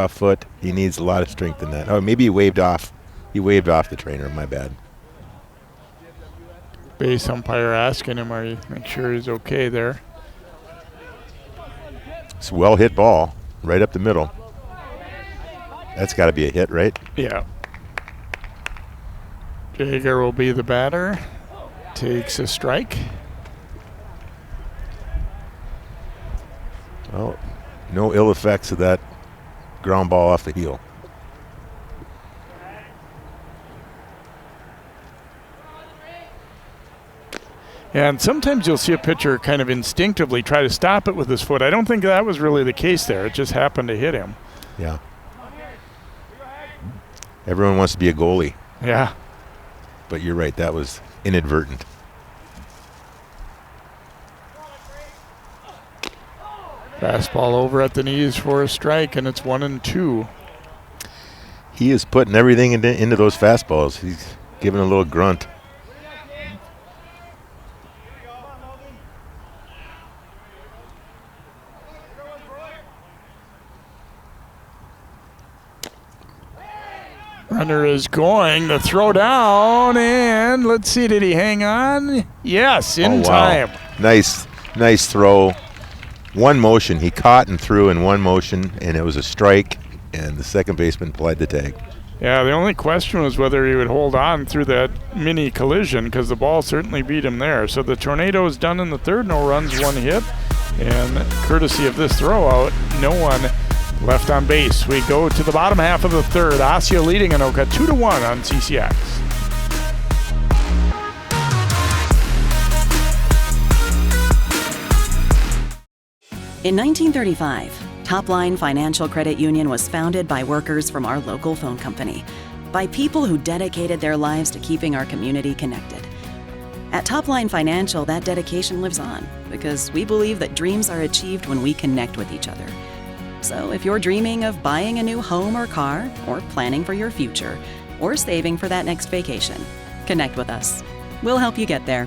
foot. He needs a lot of strength in that. Oh, maybe he waved off. He waved off the trainer. My bad. Base umpire asking him, make sure he's okay there. It's a well hit ball right up the middle. That's got to be a hit, right? Yeah. Jaeger will be the batter. Takes a strike. Well, no ill effects of that ground ball off the heel. And sometimes you'll see a pitcher kind of instinctively try to stop it with his foot. I don't think that was really the case there. It just happened to hit him. Yeah. Everyone wants to be a goalie. Yeah. But you're right, that was inadvertent. Fastball over at the knees for a strike, and it's 1-2. He is putting everything into those fastballs. He's giving a little grunt. Runner is going to throw down, and let's see, did he hang on? Yes, in time. Nice throw. One motion, he caught and threw in one motion, and it was a strike, and the second baseman applied the tag. Yeah, the only question was whether he would hold on through that mini collision, because the ball certainly beat him there. So the Tornadoes done in the third, no runs, one hit, and courtesy of this throwout, no one left on base. We go to the bottom half of the third. Osseo leading Anoka 2-1 on CCX. In 1935, Topline Financial Credit Union was founded by workers from our local phone company, by people who dedicated their lives to keeping our community connected. At Topline Financial, that dedication lives on because we believe that dreams are achieved when we connect with each other. So if you're dreaming of buying a new home or car, or planning for your future, or saving for that next vacation, connect with us. We'll help you get there,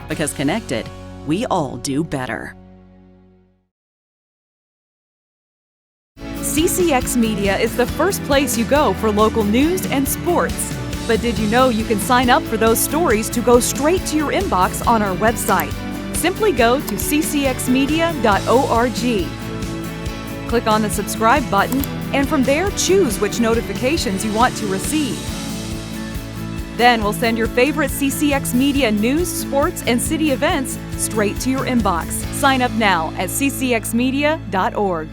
because connected, we all do better. CCX Media is the first place you go for local news and sports. But did you know you can sign up for those stories to go straight to your inbox on our website? Simply go to ccxmedia.org. Click on the subscribe button, and from there choose which notifications you want to receive. Then we'll send your favorite CCX Media news, sports, and city events straight to your inbox. Sign up now at ccxmedia.org.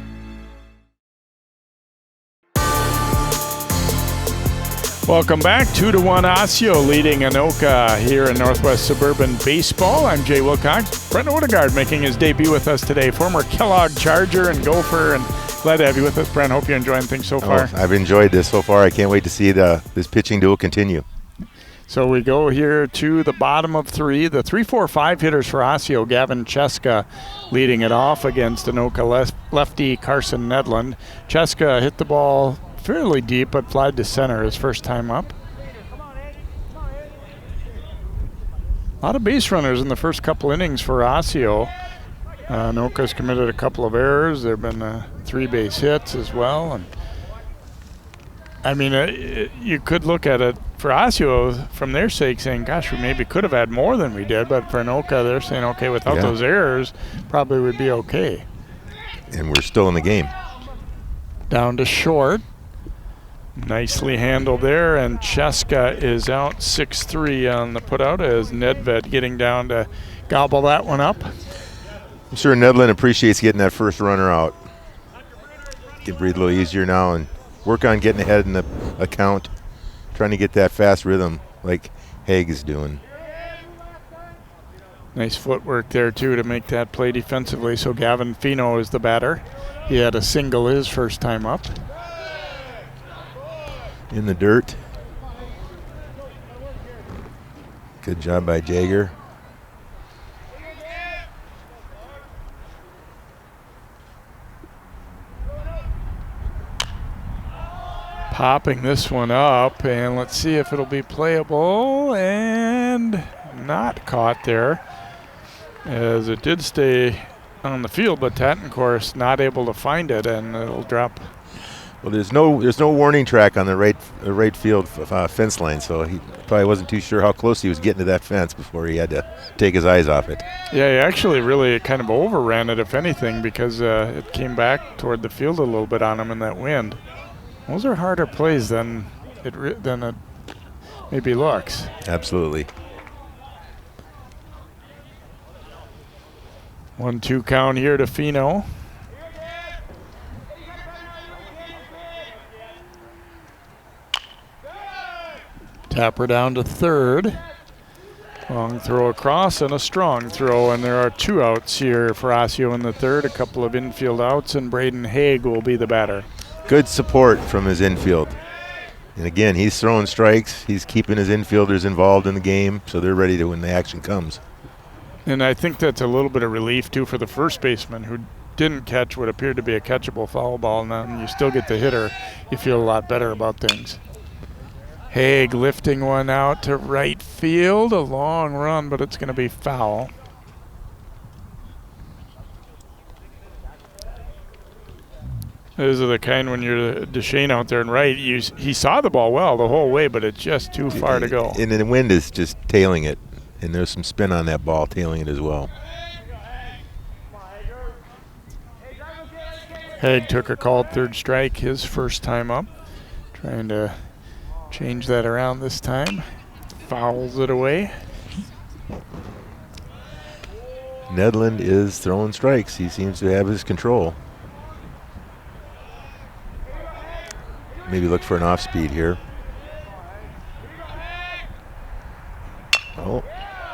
Welcome back. 2-1 Osseo leading Anoka here in Northwest Suburban Baseball. I'm Jay Wilcox. Brent Odegaard making his debut with us today. Former Kellogg Charger and Gopher, and glad to have you with us, Brent. Hope you're enjoying things so far. I've enjoyed this so far. I can't wait to see this pitching duel continue. So we go here to the bottom of three. The 3-4-5 hitters for Osseo. Gavin Cheska leading it off against Anoka lefty Carson Nedlund. Cheska hit the ball fairly deep, but flied to center his first time up. A lot of base runners in the first couple innings for Osseo. Anoka's committed a couple of errors. There have been 3 base hits as well. And I mean, you could look at it for Osseo from their sake saying, gosh, we maybe could have had more than we did. But for Anoka, they're saying, okay, without those errors, probably would be okay. And we're still in the game. Down to short. Nicely handled there, and Cheska is out 6-3 on the putout as Nedved getting down to gobble that one up. I'm sure Nedlin appreciates getting that first runner out. Can breathe a little easier now and work on getting ahead in the account, trying to get that fast rhythm like Haig is doing. Nice footwork there, too, to make that play defensively. So Gavin Fino is the batter. He had a single his first time up. In the dirt. Good job by Jager. Popping this one up, and let's see if it'll be playable, and not caught there, as it did stay on the field, but Tattencourse not able to find it, and it'll drop. Well, there's no warning track on the right field fence line, so he probably wasn't too sure how close he was getting to that fence before he had to take his eyes off it. Yeah, he actually really kind of overran it, if anything, because it came back toward the field a little bit on him in that wind. Those are harder plays than it maybe looks. Absolutely. 1-2 count here to Fino. Tapper down to third. Long throw across and a strong throw, and there are 2 outs here for Osseo in the third. A couple of infield outs, and Braden Haig will be the batter. Good support from his infield. And again, he's throwing strikes. He's keeping his infielders involved in the game, so they're ready to when the action comes. And I think that's a little bit of relief, too, for the first baseman who didn't catch what appeared to be a catchable foul ball. And then you still get the hitter. You feel a lot better about things. Haig lifting one out to right field. A long run, but it's going to be foul. Those are the kind when you're Duchesne out there and right, he saw the ball well the whole way, but it's just too far to go. And the wind is just tailing it, and there's some spin on that ball tailing it as well. Haig took a called third strike his first time up. Trying to change that around this time. Fouls it away. Nedland is throwing strikes. He seems to have his control. Maybe look for an off speed here. Oh.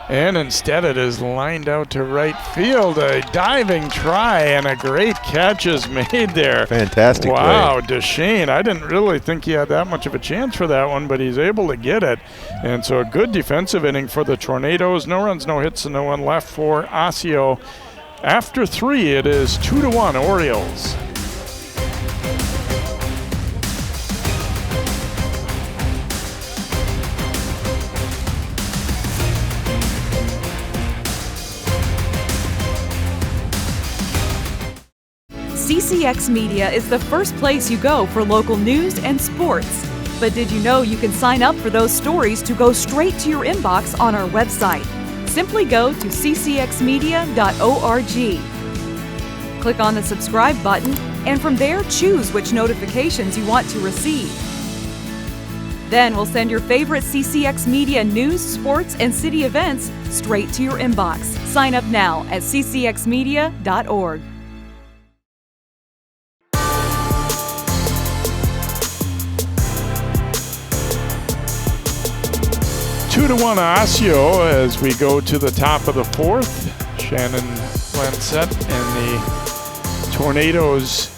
And instead it is lined out to right field. A diving try and a great catch is made there. Fantastic wow, play. Duchesne, I didn't really think he had that much of a chance for that one, but he's able to get it. And so a good defensive inning for the Tornadoes. No runs, no hits, and no one left for Osseo. After 3, it is 2-1 Orioles. CCX Media is the first place you go for local news and sports. But did you know you can sign up for those stories to go straight to your inbox on our website? Simply go to ccxmedia.org. Click on the subscribe button, and from there choose which notifications you want to receive. Then we'll send your favorite CCX Media news, sports, and city events straight to your inbox. Sign up now at ccxmedia.org. 2-1 Osseo as we go to the top of the 4th. Shannon Lancette and the Tornadoes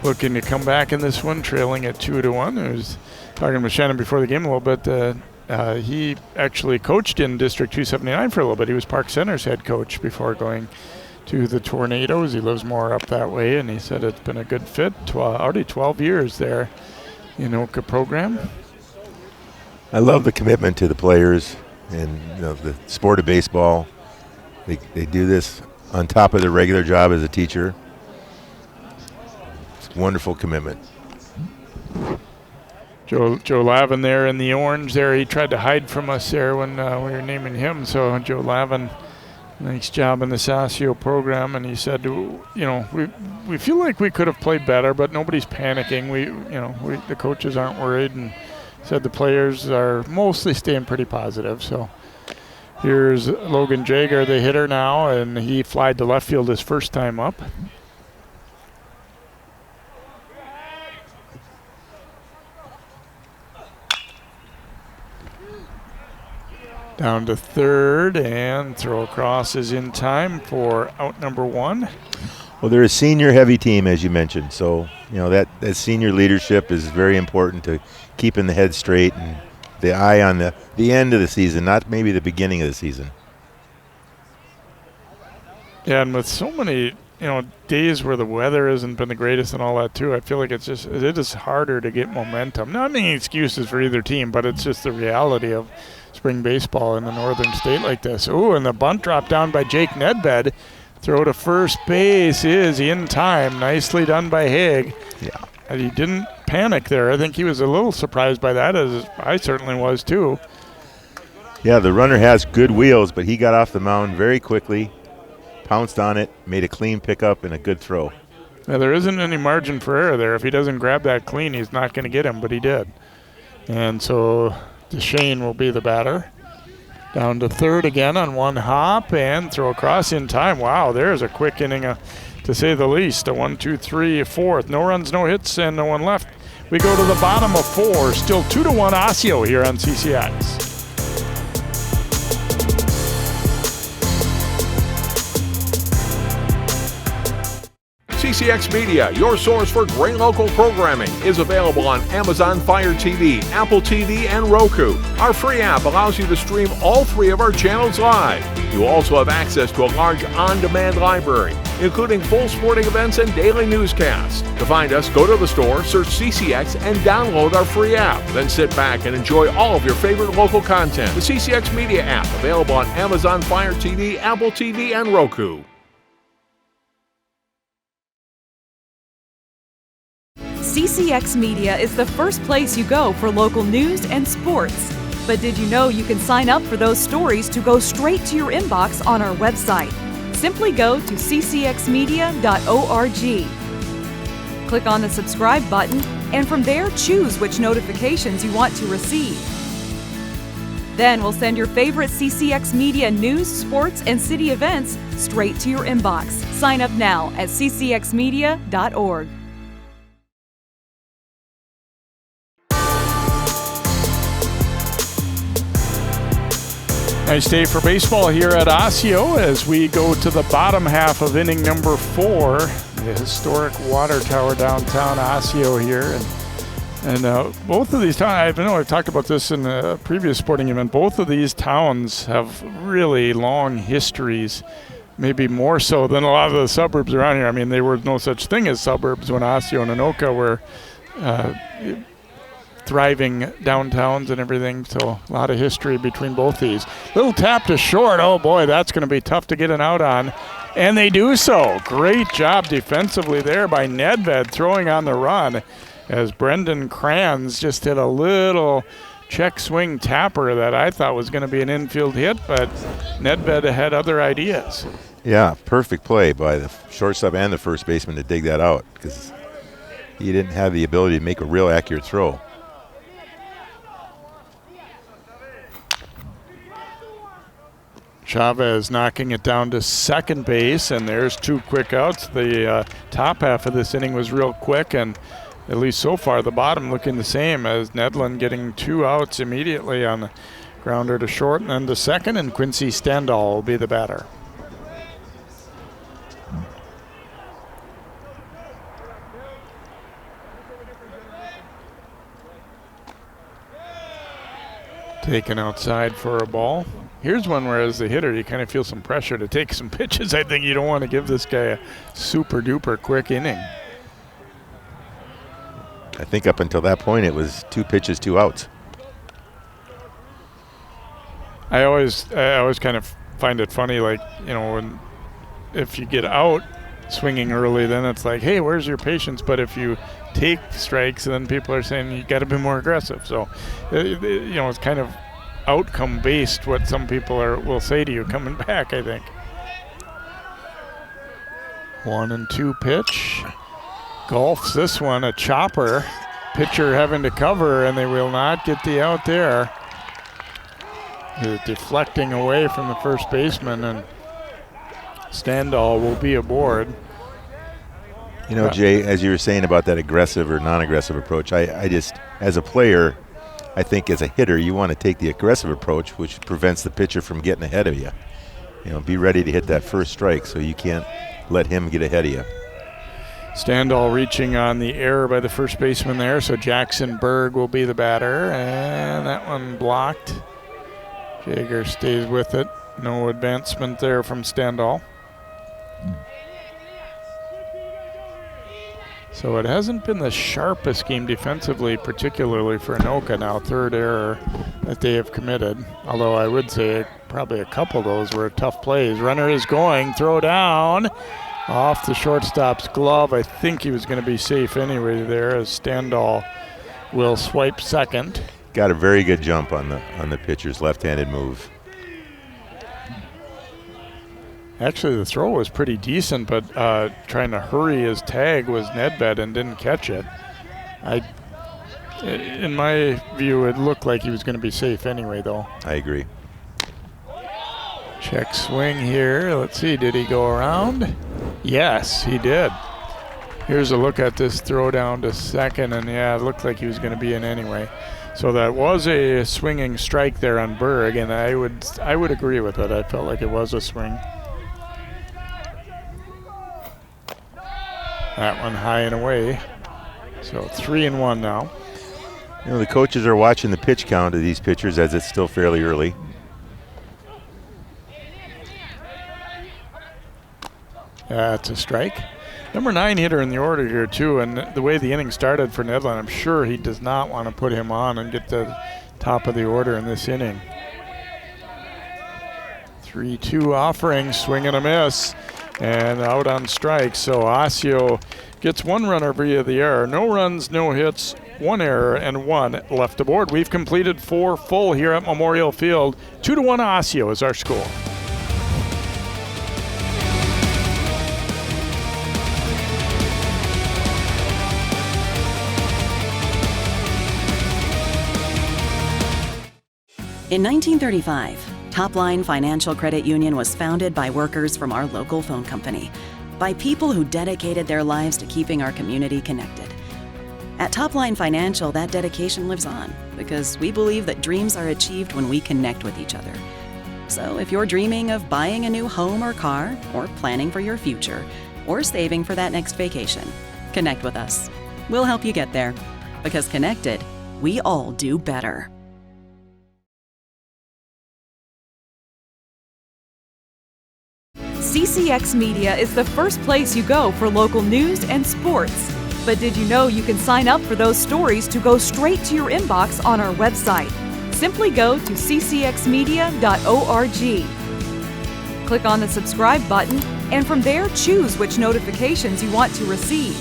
looking to come back in this one, trailing at 2-1. I was talking with Shannon before the game a little bit. He actually coached in District 279 for a little bit. He was Park Center's head coach before going to the Tornadoes. He lives more up that way, and he said it's been a good fit. Already 12 years there in Anoka program. I love the commitment to the players and the sport of baseball. They do this on top of their regular job as a teacher. It's a wonderful commitment. Joe Lavin there in the orange there. He tried to hide from us there when we were naming him. So Joe Lavin, nice job in the Osseo program. And he said, we feel like we could have played better, but nobody's panicking. The coaches aren't worried, and said the players are mostly staying pretty positive. So here's Logan Jager, the hitter now, and he flied to left field his first time up. Down to third, and throw across is in time for out number one. Well, they're a senior-heavy team, as you mentioned. So, that senior leadership is very important to keeping the head straight and the eye on the end of the season, not maybe the beginning of the season. Yeah, and with so many, days where the weather hasn't been the greatest and all that too, I feel like it is harder to get momentum. Not any excuses for either team, but it's just the reality of spring baseball in the northern state like this. Ooh, and the bunt drop down by Jake Nedved. Throw to first base is in time. Nicely done by Haig. Yeah. And he didn't panic there. I think he was a little surprised by that, as I certainly was too. Yeah, the runner has good wheels, but he got off the mound very quickly, pounced on it, made a clean pickup and a good throw. Yeah, there isn't any margin for error there. If he doesn't grab that clean, he's not going to get him, but he did. And so DeShane will be the batter. Down to third again on one hop and throw across in time. Wow, there's a quick inning, to say the least. A 1, 2, 3, fourth. No runs, no hits, and no one left. We go to the bottom of four. Still 2-1 Osseo here on CCX. CCX Media, your source for great local programming, is available on Amazon Fire TV, Apple TV, and Roku. Our free app allows you to stream all 3 of our channels live. You also have access to a large on-demand library, including full sporting events and daily newscasts. To find us, go to the store, search CCX, and download our free app. Then sit back and enjoy all of your favorite local content. The CCX Media app, available on Amazon Fire TV, Apple TV, and Roku. CCX Media is the first place you go for local news and sports. But did you know you can sign up for those stories to go straight to your inbox on our website? Simply go to ccxmedia.org. Click on the subscribe button, and from there choose which notifications you want to receive. Then we'll send your favorite CCX Media news, sports, and city events straight to your inbox. Sign up now at ccxmedia.org. Nice day for baseball here at Osseo as we go to the bottom half of inning number 4. The historic water tower downtown Osseo here. And both of these towns, I know I've talked about this in a previous sporting event, both of these towns have really long histories, maybe more so than a lot of the suburbs around here. I mean, there were no such thing as suburbs when Osseo and Anoka were thriving downtowns and everything, so a lot of history between both these. Little tap to short. Oh boy, that's going to be tough to get an out on, and they do so. Great job defensively there by Nedved throwing on the run as Brendan Kranz just hit a little check swing tapper that I thought was going to be an infield hit, but Nedved had other ideas. Yeah, perfect play by the shortstop and the first baseman to dig that out, because he didn't have the ability to make a real accurate throw. Chavez knocking it down to second base, and there's 2 quick outs. The top half of this inning was real quick, and at least so far the bottom looking the same, as Nedlund getting 2 outs immediately on the grounder to short and then to second, and Quincy Standall will be the batter. Taken outside for a ball. Here's one where, as the hitter, you kind of feel some pressure to take some pitches. I think you don't want to give this guy a super duper quick inning. I think up until that point it was 2 pitches, 2 outs. I always kind of find it funny, like, when if you get out swinging early, then it's like, hey, where's your patience? But if you take strikes, then people are saying you got to be more aggressive. So, it's kind of outcome-based what some people will say to you coming back, I think. 1-2 pitch. Golfs this one, a chopper. Pitcher having to cover, and they will not get the out there. Deflecting away from the first baseman, and Standall will be aboard. Jay, as you were saying about that aggressive or non-aggressive approach, I just, as a player, I think as a hitter, you want to take the aggressive approach, which prevents the pitcher from getting ahead of you. Be ready to hit that first strike so you can't let him get ahead of you. Standall reaching on the error by the first baseman there, so Jackson Berg will be the batter, and that one blocked. Jaeger stays with it. No advancement there from Standall. So it hasn't been the sharpest game defensively, particularly for Anoka now. Third error that they have committed. Although I would say probably a couple of those were tough plays. Runner is going, throw down. Off the shortstop's glove. I think he was going to be safe anyway there, as Standall will swipe second. Got a very good jump on the pitcher's left-handed move. Actually, the throw was pretty decent, but trying to hurry his tag was Nedved and didn't catch it. In my view, it looked like he was going to be safe anyway, though. I agree. Check swing here. Let's see, did he go around? Yes, he did. Here's a look at this throw down to second, and yeah, it looked like he was going to be in anyway. So that was a swinging strike there on Berg, and I would agree with it. I felt like it was a swing. That one high and away. So 3-1 now. The coaches are watching the pitch count of these pitchers as it's still fairly early. That's a strike. Number 9 hitter in the order here too, and the way the inning started for Nedlund, I'm sure he does not want to put him on and get the top of the order in this inning. 3-2 offering, swing and a miss, and out on strike. So Osseo gets one runner via the error. No runs, no hits, one error, and one left aboard. We've completed 4 full here at Memorial Field. 2-1 Osseo is our score. In 1935, Topline Financial Credit Union was founded by workers from our local phone company, by people who dedicated their lives to keeping our community connected. At Topline Financial, that dedication lives on because we believe that dreams are achieved when we connect with each other. So if you're dreaming of buying a new home or car, or planning for your future, or saving for that next vacation, connect with us. We'll help you get there, because connected, we all do better. CCX Media is the first place you go for local news and sports. But did you know you can sign up for those stories to go straight to your inbox on our website? Simply go to ccxmedia.org. Click on the subscribe button, and from there choose which notifications you want to receive.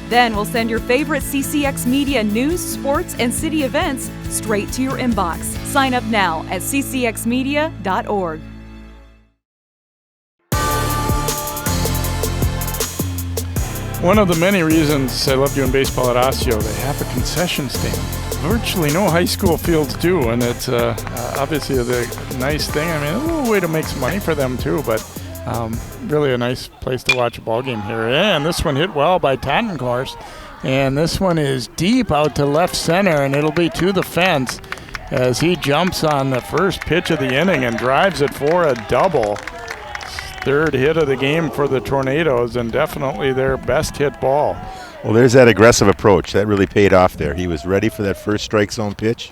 Then we'll send your favorite CCX Media news, sports, and city events straight to your inbox. Sign up now at ccxmedia.org. One of the many reasons I love doing baseball at Osseo, they have a concession stand. Virtually no high school fields do, and it's obviously the nice thing. I mean, a little way to make some money for them too, but really a nice place to watch a ball game here. And this one hit well by Tottencourse, and this one is deep out to left center, and it'll be to the fence as he jumps on the first pitch of the inning and drives it for a double. Third hit of the game for the Tornadoes, and definitely their best hit ball. Well, there's that aggressive approach. That really paid off there. He was ready for that first strike zone pitch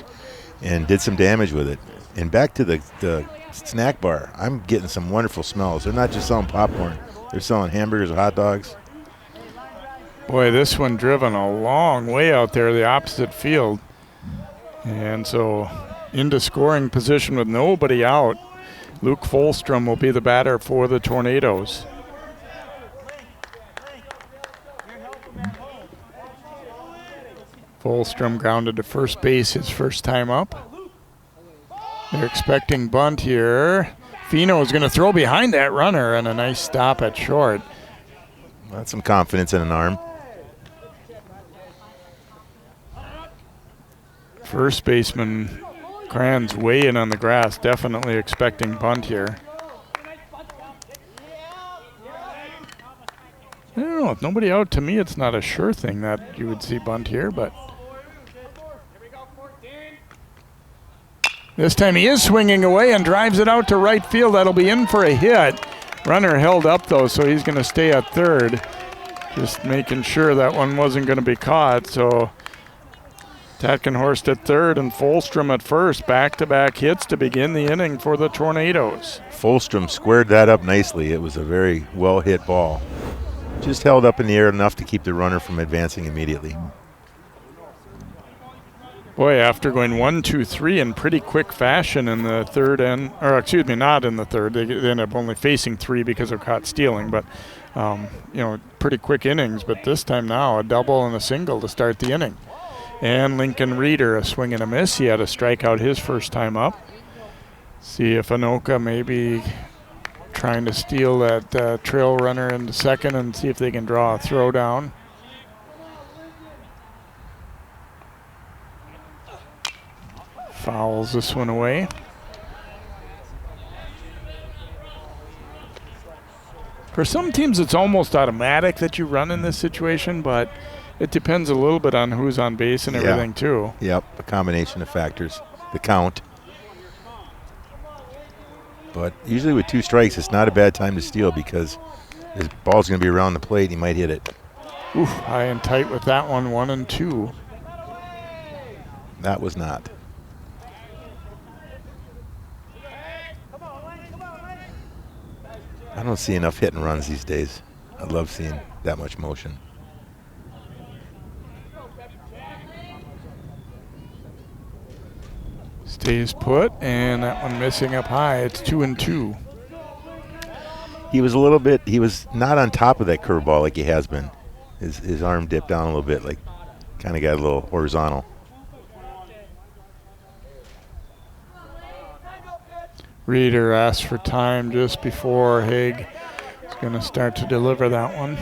and did some damage with it. And back to the snack bar, I'm getting some wonderful smells. They're not just selling popcorn. They're selling hamburgers and hot dogs. Boy, this one driven a long way out there, the opposite field. And so into scoring position with nobody out. Luke Folstrom will be the batter for the Tornadoes. Fulstrom grounded to first base his first time up. They're expecting bunt here. Fino is going to throw behind that runner, and a nice stop at short. That's some confidence in an arm. First baseman Cran's way in on the grass, definitely expecting bunt here. I don't know, with nobody out, to me it's not a sure thing that you would see bunt here, but this time he is swinging away and drives it out to right field. That'll be in for a hit. Runner held up though, so he's going to stay at third. Just making sure that one wasn't going to be caught, so Tatkenhorst at third and Fulstrom at first. Back-to-back hits to begin the inning for the Tornadoes. Fulstrom squared that up nicely. It was a very well-hit ball. Just held up in the air enough to keep the runner from advancing immediately. Boy, after going 1-2-3 in pretty quick fashion in the third not in the third. They end up only facing three because of caught stealing, but pretty quick innings. But this time now a double and a single to start the inning. And Lincoln Reeder, a swing and a miss. He had a strikeout his first time up. See if Anoka maybe trying to steal that trail runner into second and see if they can draw a throw down. Fouls this one away. For some teams, it's almost automatic that you run in this situation, but it depends a little bit on who's on base and everything, too. Yep, a combination of factors. The count. But usually with two strikes, it's not a bad time to steal because his ball's going to be around the plate. He might hit it. Oof, high and tight with that one, 1-2. That was not. I don't see enough hit and runs these days. I love seeing that much motion. Stays put, and that one missing up high. It's 2-2. He was not on top of that curveball like he has been. His arm dipped down a little bit, like kind of got a little horizontal. Reeder asked for time just before Haig is going to start to deliver that one.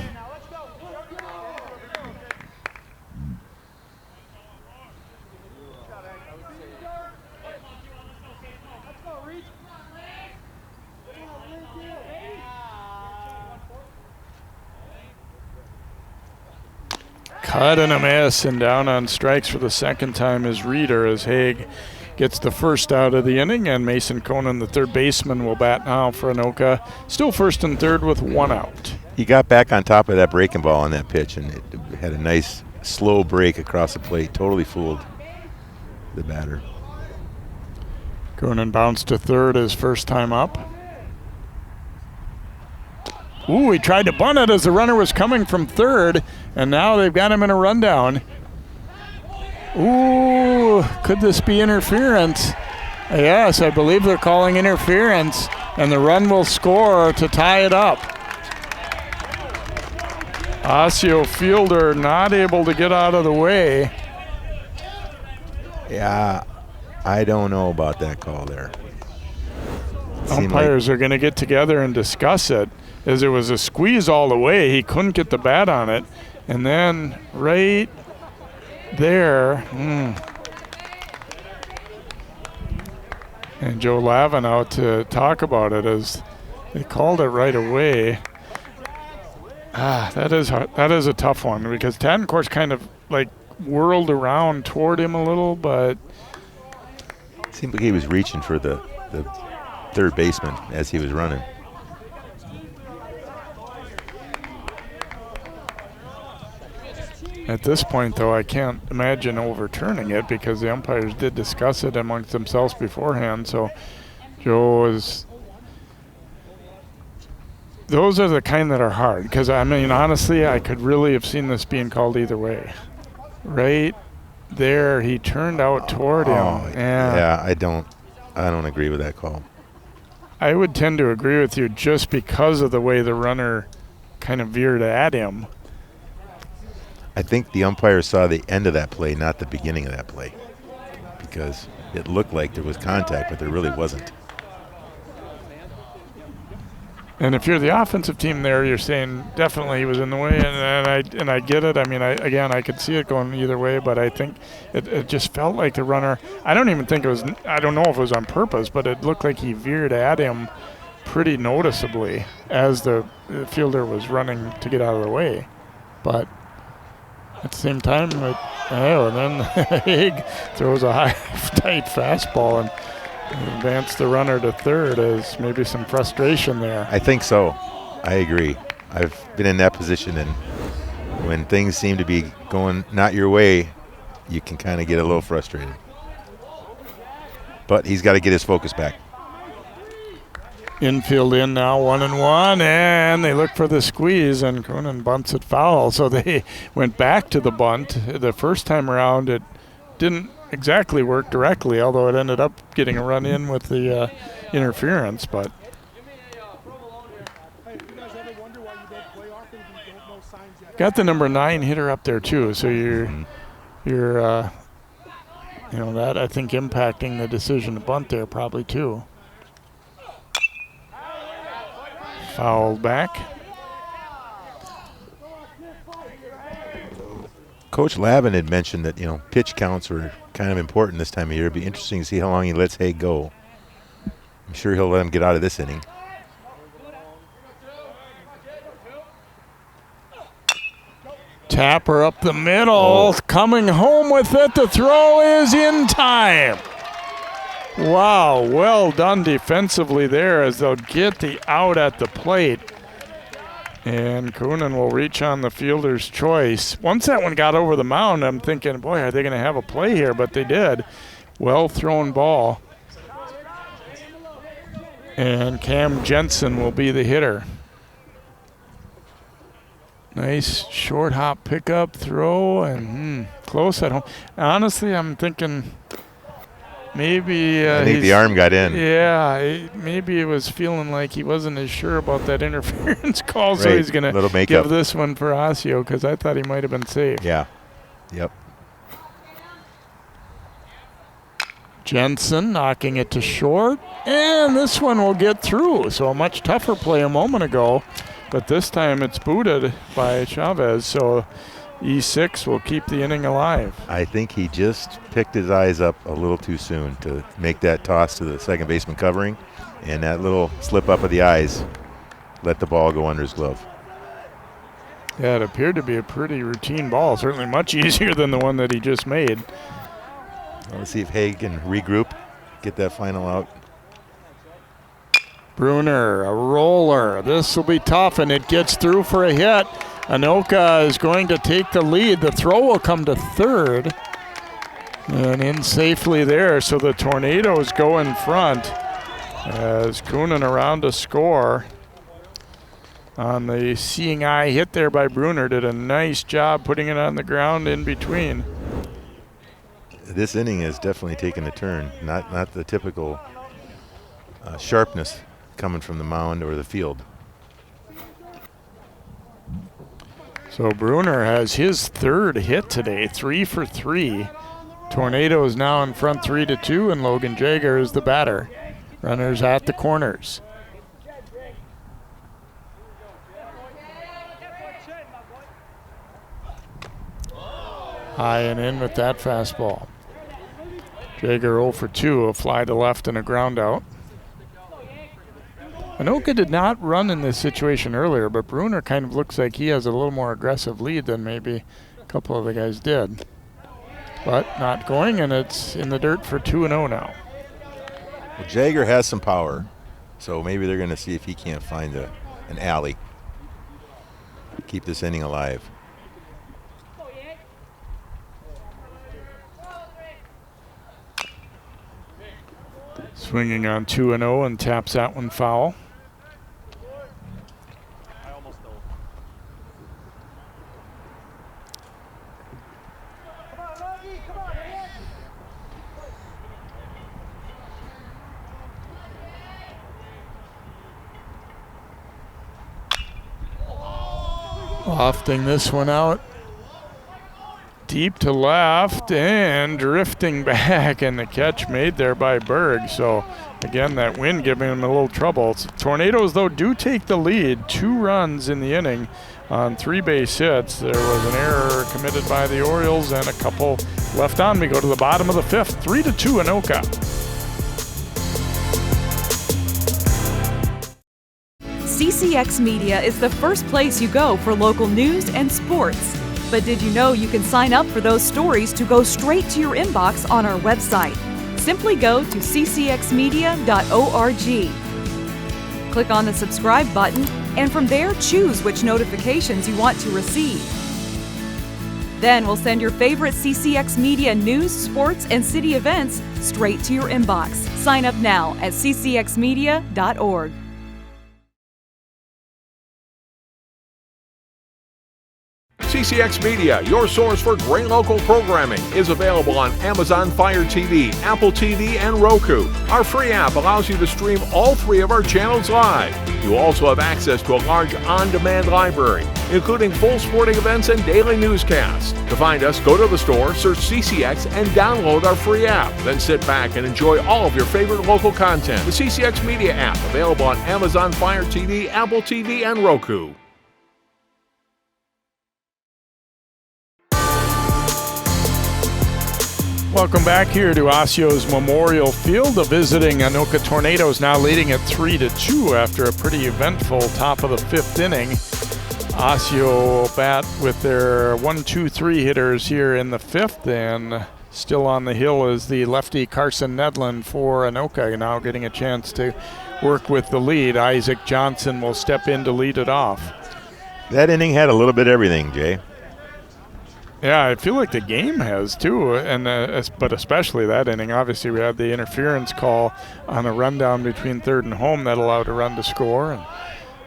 Cut and a miss, and down on strikes for the second time is Reeder as Haig gets the first out of the inning, and Mason Conan, the third baseman, will bat now for Anoka. Still first and third with one out. He got back on top of that breaking ball on that pitch, and it had a nice slow break across the plate. Totally fooled the batter. Conan bounced to third his first time up. Ooh, he tried to bunt it as the runner was coming from third, and now they've got him in a rundown. Ooh, could this be interference? Yes, I believe they're calling interference, and the run will score to tie it up. Osseo fielder not able to get out of the way. Yeah, I don't know about that call there. Umpires are going to get together and discuss it, as it was a squeeze all the way. He couldn't get the bat on it, and then right there, and Joe Lavin out to talk about it as they called it right away. That is a tough one because Tattencourt kind of like whirled around toward him a little, but it seemed like he was reaching for the third baseman as he was running. At this point, though, I can't imagine overturning it because the umpires did discuss it amongst themselves beforehand. So Joe is... Those are the kind that are hard because, I mean, honestly, I could really have seen this being called either way. Right there, he turned out toward him. Yeah, I don't agree with that call. I would tend to agree with you just because of the way the runner kind of veered at him. I think the umpire saw the end of that play, not the beginning of that play, because it looked like there was contact, but there really wasn't. And if you're the offensive team there, you're saying definitely he was in the way, and I get it. I mean, I could see it going either way, but I think it just felt like the runner. I don't even think it was. I don't know if it was on purpose, but it looked like he veered at him pretty noticeably as the fielder was running to get out of the way. But at the same time, and then Haig throws a high, tight fastball and advance the runner to third. As maybe some frustration there. I think so. I agree. I've been in that position, and when things seem to be going not your way, you can kind of get a little frustrated. But he's got to get his focus back. Infield in now, 1-1, and they look for the squeeze, and Cronin bunts it foul. So they went back to the bunt. The first time around, it didn't exactly work directly, although it ended up getting a run in with the interference. But got the number 9 hitter up there too, so you're that I think impacting the decision to bunt there probably too. Fouled back. Coach Lavin had mentioned that, pitch counts were kind of important this time of year. It'd be interesting to see how long he lets Haig go. I'm sure he'll let him get out of this inning. Tapper up the middle, coming home with it. The throw is in time. Wow, well done defensively there as they'll get the out at the plate. And Coonan will reach on the fielder's choice. Once that one got over the mound, I'm thinking, boy, are they going to have a play here? But they did. Well thrown ball. And Cam Jensen will be the hitter. Nice short hop pickup throw and close at home. Honestly, I'm thinking maybe I think the arm got in. Yeah, maybe it was feeling like he wasn't as sure about that interference call, so Right, he's going to give this one for Osseo because I thought he might have been safe. Yeah, yep. Jensen knocking it to short, and this one will get through. So a much tougher play a moment ago, but this time it's booted by Chavez, so E6 will keep the inning alive. I think he just picked his eyes up a little too soon to make that toss to the second baseman covering, and that little slip up of the eyes let the ball go under his glove. Yeah, it appeared to be a pretty routine ball, certainly much easier than the one that he just made. Let's see if Haig can regroup, get that final out. Bruner, a roller. This will be tough, and it gets through for a hit. Anoka is going to take the lead. The throw will come to third. And in safely there, so the Tornadoes go in front as Coonan around to score. On the seeing eye hit there by Bruner, did a nice job putting it on the ground in between. This inning has definitely taken a turn. Not the typical sharpness coming from the mound or the field. So Bruner has his third hit today, 3 for 3. Tornadoes now in front 3-2, and Logan Jager is the batter. Runners at the corners. High and in with that fastball. Jager 0 for 2, a fly to left and a ground out. Anoka did not run in this situation earlier, but Bruner kind of looks like he has a little more aggressive lead than maybe a couple of the guys did. But not going, and it's in the dirt for 2-0 now. Well, Jager has some power, so maybe they're going to see if he can't find an alley. Keep this inning alive. Swinging on 2-0 and taps that one foul. Lofting this one out. Deep to left and drifting back, and the catch made there by Berg. So again, that wind giving him a little trouble. Tornadoes, though, do take the lead. 2 runs in the inning on 3 base hits. There was an error committed by the Orioles and a couple left on. We go to the bottom of the 5th, 3-2 Anoka. CCX Media is the first place you go for local news and sports. But did you know you can sign up for those stories to go straight to your inbox on our website? Simply go to ccxmedia.org. Click on the subscribe button, and from there choose which notifications you want to receive. Then we'll send your favorite CCX Media news, sports, and city events straight to your inbox. Sign up now at ccxmedia.org. CCX Media, your source for great local programming, is available on Amazon Fire TV, Apple TV, and Roku. Our free app allows you to stream all 3 of our channels live. You also have access to a large on-demand library, including full sporting events and daily newscasts. To find us, go to the store, search CCX, and download our free app. Then sit back and enjoy all of your favorite local content. The CCX Media app, available on Amazon Fire TV, Apple TV, and Roku. Welcome back here to Osseo's Memorial Field. The visiting Anoka Tornadoes now leading at 3-2 after a pretty eventful top of the 5th inning. Osseo bat with their 1-2-3 hitters here in the 5th, and still on the hill is the lefty Carson Nedlin for Anoka, now getting a chance to work with the lead. Isaac Johnson will step in to lead it off. That inning had a little bit of everything, Jay. Yeah, I feel like the game has too, and but especially that inning. Obviously, we had the interference call on a rundown between third and home that allowed a run to score,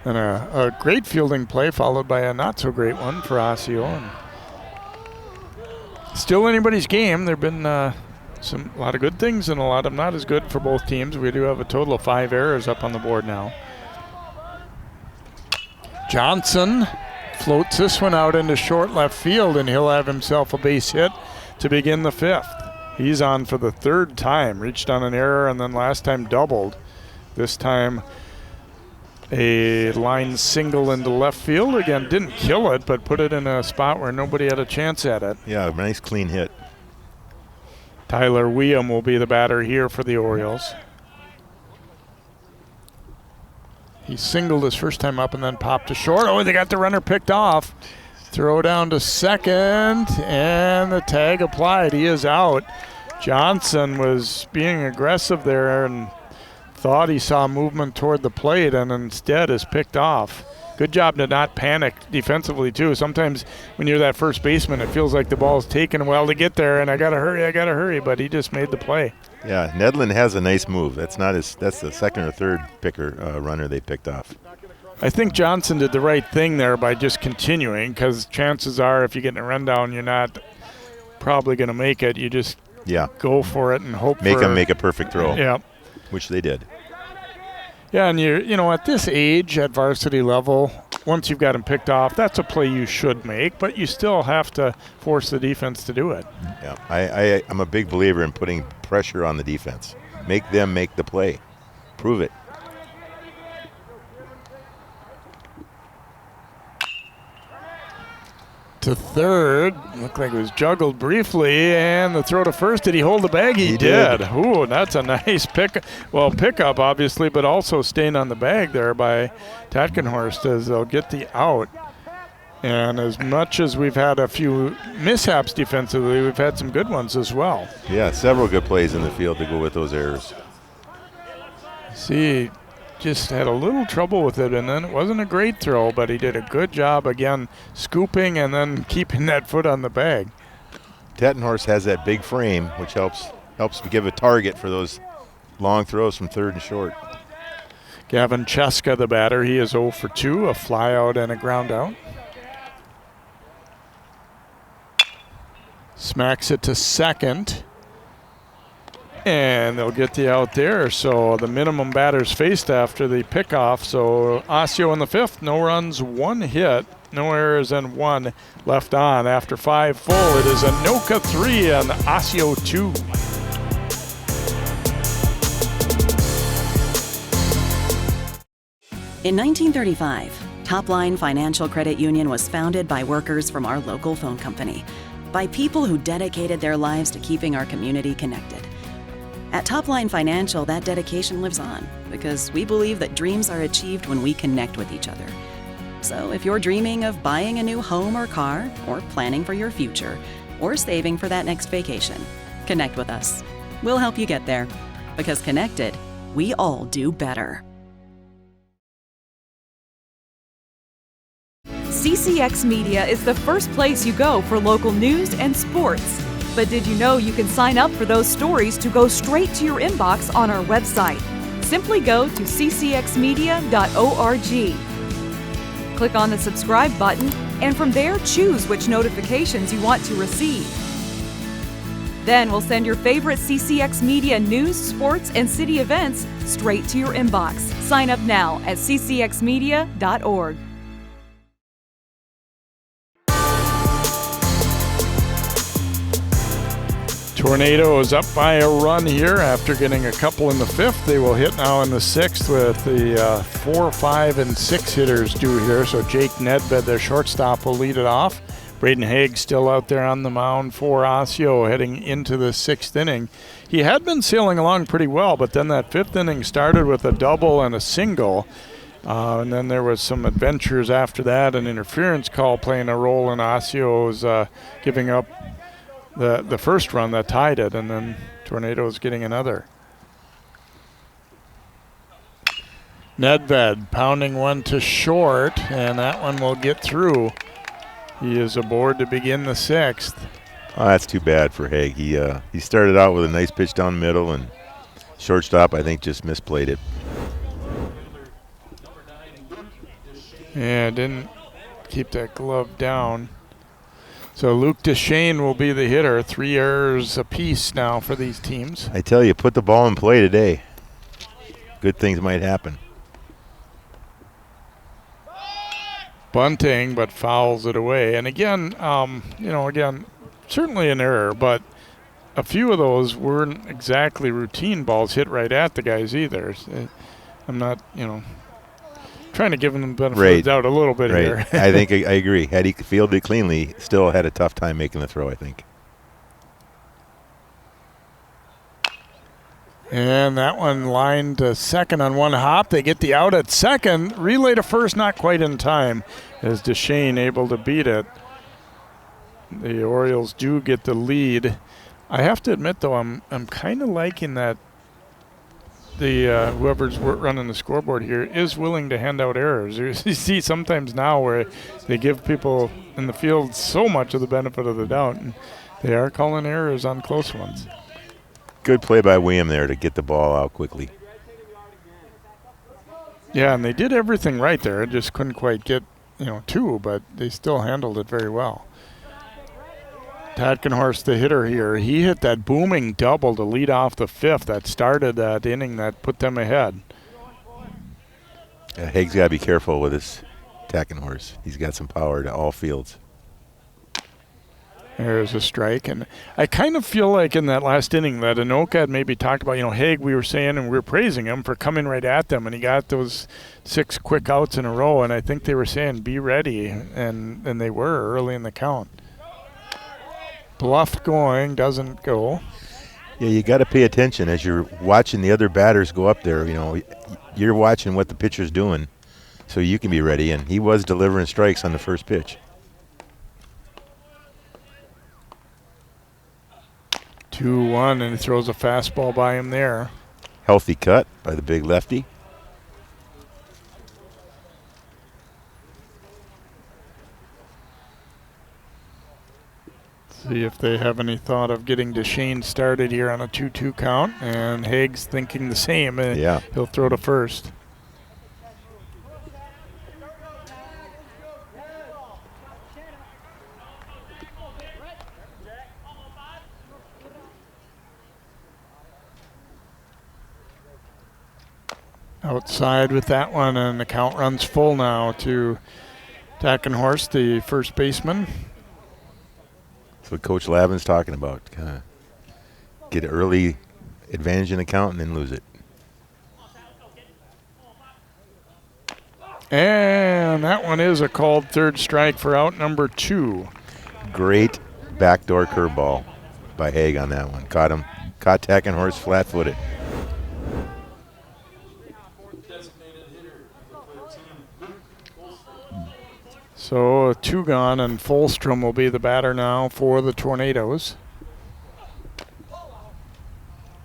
and a great fielding play followed by a not-so-great one for Osseo. And still anybody's game. There have been a lot of good things and a lot of not as good for both teams. We do have a total of 5 errors up on the board now. Johnson floats this one out into short left field, and he'll have himself a base hit to begin the 5th. He's on for the 3rd time. Reached on an error and then last time doubled. This time a line single into left field. Again, didn't kill it, but put it in a spot where nobody had a chance at it. Yeah, nice clean hit. Tyler Weeum will be the batter here for the Orioles. He singled his first time up and then popped to short. Oh, they got the runner picked off. Throw down to second, and the tag applied. He is out. Johnson was being aggressive there and thought he saw movement toward the plate, and instead is picked off. Good job to not panic defensively, too. Sometimes when you're that first baseman, it feels like the ball's taking a while to get there, and I gotta hurry, but he just made the play. Yeah, Nedlin has a nice move. That's the 2nd or 3rd runner they picked off. I think Johnson did the right thing there by just continuing, because chances are if you get in a rundown, you're not probably going to make it. You just go for it and hope make them make a perfect throw. Yeah, which they did. Yeah, and you know, at this age, at varsity level, once you've got them picked off, that's a play you should make, but you still have to force the defense to do it. Yeah, I'm a big believer in putting pressure on the defense. Make them make the play. Prove it. To third, looked like it was juggled briefly, and the throw to first. Did he hold the bag? He did. Ooh, that's a nice pickup, obviously, but also staying on the bag there by Tatkenhorst as they'll get the out. And as much as we've had a few mishaps defensively, we've had some good ones as well. Yeah, several good plays in the field to go with those errors. See, just had a little trouble with it, and then it wasn't a great throw, but he did a good job again scooping and then keeping that foot on the bag. Tattenhorst has that big frame, which helps give a target for those long throws from third and short. Gavin Cheska, the batter, he is 0 for 2, a fly out and a ground out. Smacks it to second. And they'll get the out there. So the minimum batters faced after the pickoff. So Osseo in the 5th, no runs, 1 hit, no errors, and 1 left on. After 5 full, it is Anoka 3 and Osseo 2. In 1935, Topline Financial Credit Union was founded by workers from our local phone company, by people who dedicated their lives to keeping our community connected. At Topline Financial, that dedication lives on because we believe that dreams are achieved when we connect with each other. So if you're dreaming of buying a new home or car, or planning for your future, or saving for that next vacation, connect with us. We'll help you get there, because connected, we all do better. CCX Media is the first place you go for local news and sports. But did you know you can sign up for those stories to go straight to your inbox on our website? Simply go to ccxmedia.org. Click on the subscribe button, and from there choose which notifications you want to receive. Then we'll send your favorite CCX Media news, sports, and city events straight to your inbox. Sign up now at ccxmedia.org. Tornado is up by a run here after getting a couple in the 5th. They will hit now in the 6th with the 4, 5, and 6 hitters due here. So Jake Nedved, their shortstop, will lead it off. Braden Haig still out there on the mound for Osseo heading into the 6th inning. He had been sailing along pretty well, but then that 5th inning started with a double and a single. And then there was some adventures after that, an interference call playing a role in Osseo's giving up the first run that tied it, and then Tornado's getting another. Nedved pounding one to short, and that one will get through. He is aboard to begin the 6th. Oh, that's too bad for Haig. He started out with a nice pitch down the middle, and shortstop, I think, just misplayed it. Yeah, didn't keep that glove down. So Luke Deshane will be the hitter. 3 errors apiece now for these teams. I tell you, put the ball in play today. Good things might happen. Bunting, but fouls it away. And again, certainly an error, but a few of those weren't exactly routine balls hit right at the guys either. I'm not, trying to give them the benefit of the doubt a little bit here. I think I agree. Had he fielded cleanly, still had a tough time making the throw, I think. And that one lined to second on one hop. They get the out at second. Relay to first, not quite in time, as Deshane able to beat it. The Orioles do get the lead. I have to admit, though, I'm kind of liking that the whoever's running the scoreboard here is willing to hand out errors. You see sometimes now where they give people in the field so much of the benefit of the doubt, and they are calling errors on close ones. Good play by William there to get the ball out quickly. Yeah, and they did everything right there. It just couldn't quite get, 2, but they still handled it very well. Tatkenhorst, the hitter here, he hit that booming double to lead off the 5th that started that inning that put them ahead. Haig's got to be careful with his Tatkenhorst. He's got some power to all fields. There's a strike, and I kind of feel like in that last inning that Anoka had maybe talked about, Haig, we were saying and we were praising him for coming right at them, and he got those 6 quick outs in a row, and I think they were saying be ready, and they were early in the count. Bluff going, doesn't go. Yeah, you got to pay attention as you're watching the other batters go up there. You're watching what the pitcher's doing so you can be ready, and he was delivering strikes on the first pitch. 2-1, and he throws a fastball by him there. Healthy cut by the big lefty. See if they have any thought of getting Deshane started here on a 2-2 count, and Haig's thinking the same. Yeah. He'll throw to first. Outside with that one, and the count runs full now to Tackenhorst, the first baseman. That's what Coach Lavin's talking about. Kind of get an early advantage in the count and then lose it. And that one is a called third strike for out number 2. Great backdoor curveball by Haig on that one. Caught Tackenhorst flat-footed. So 2 gone, and Folstrom will be the batter now for the Tornadoes. A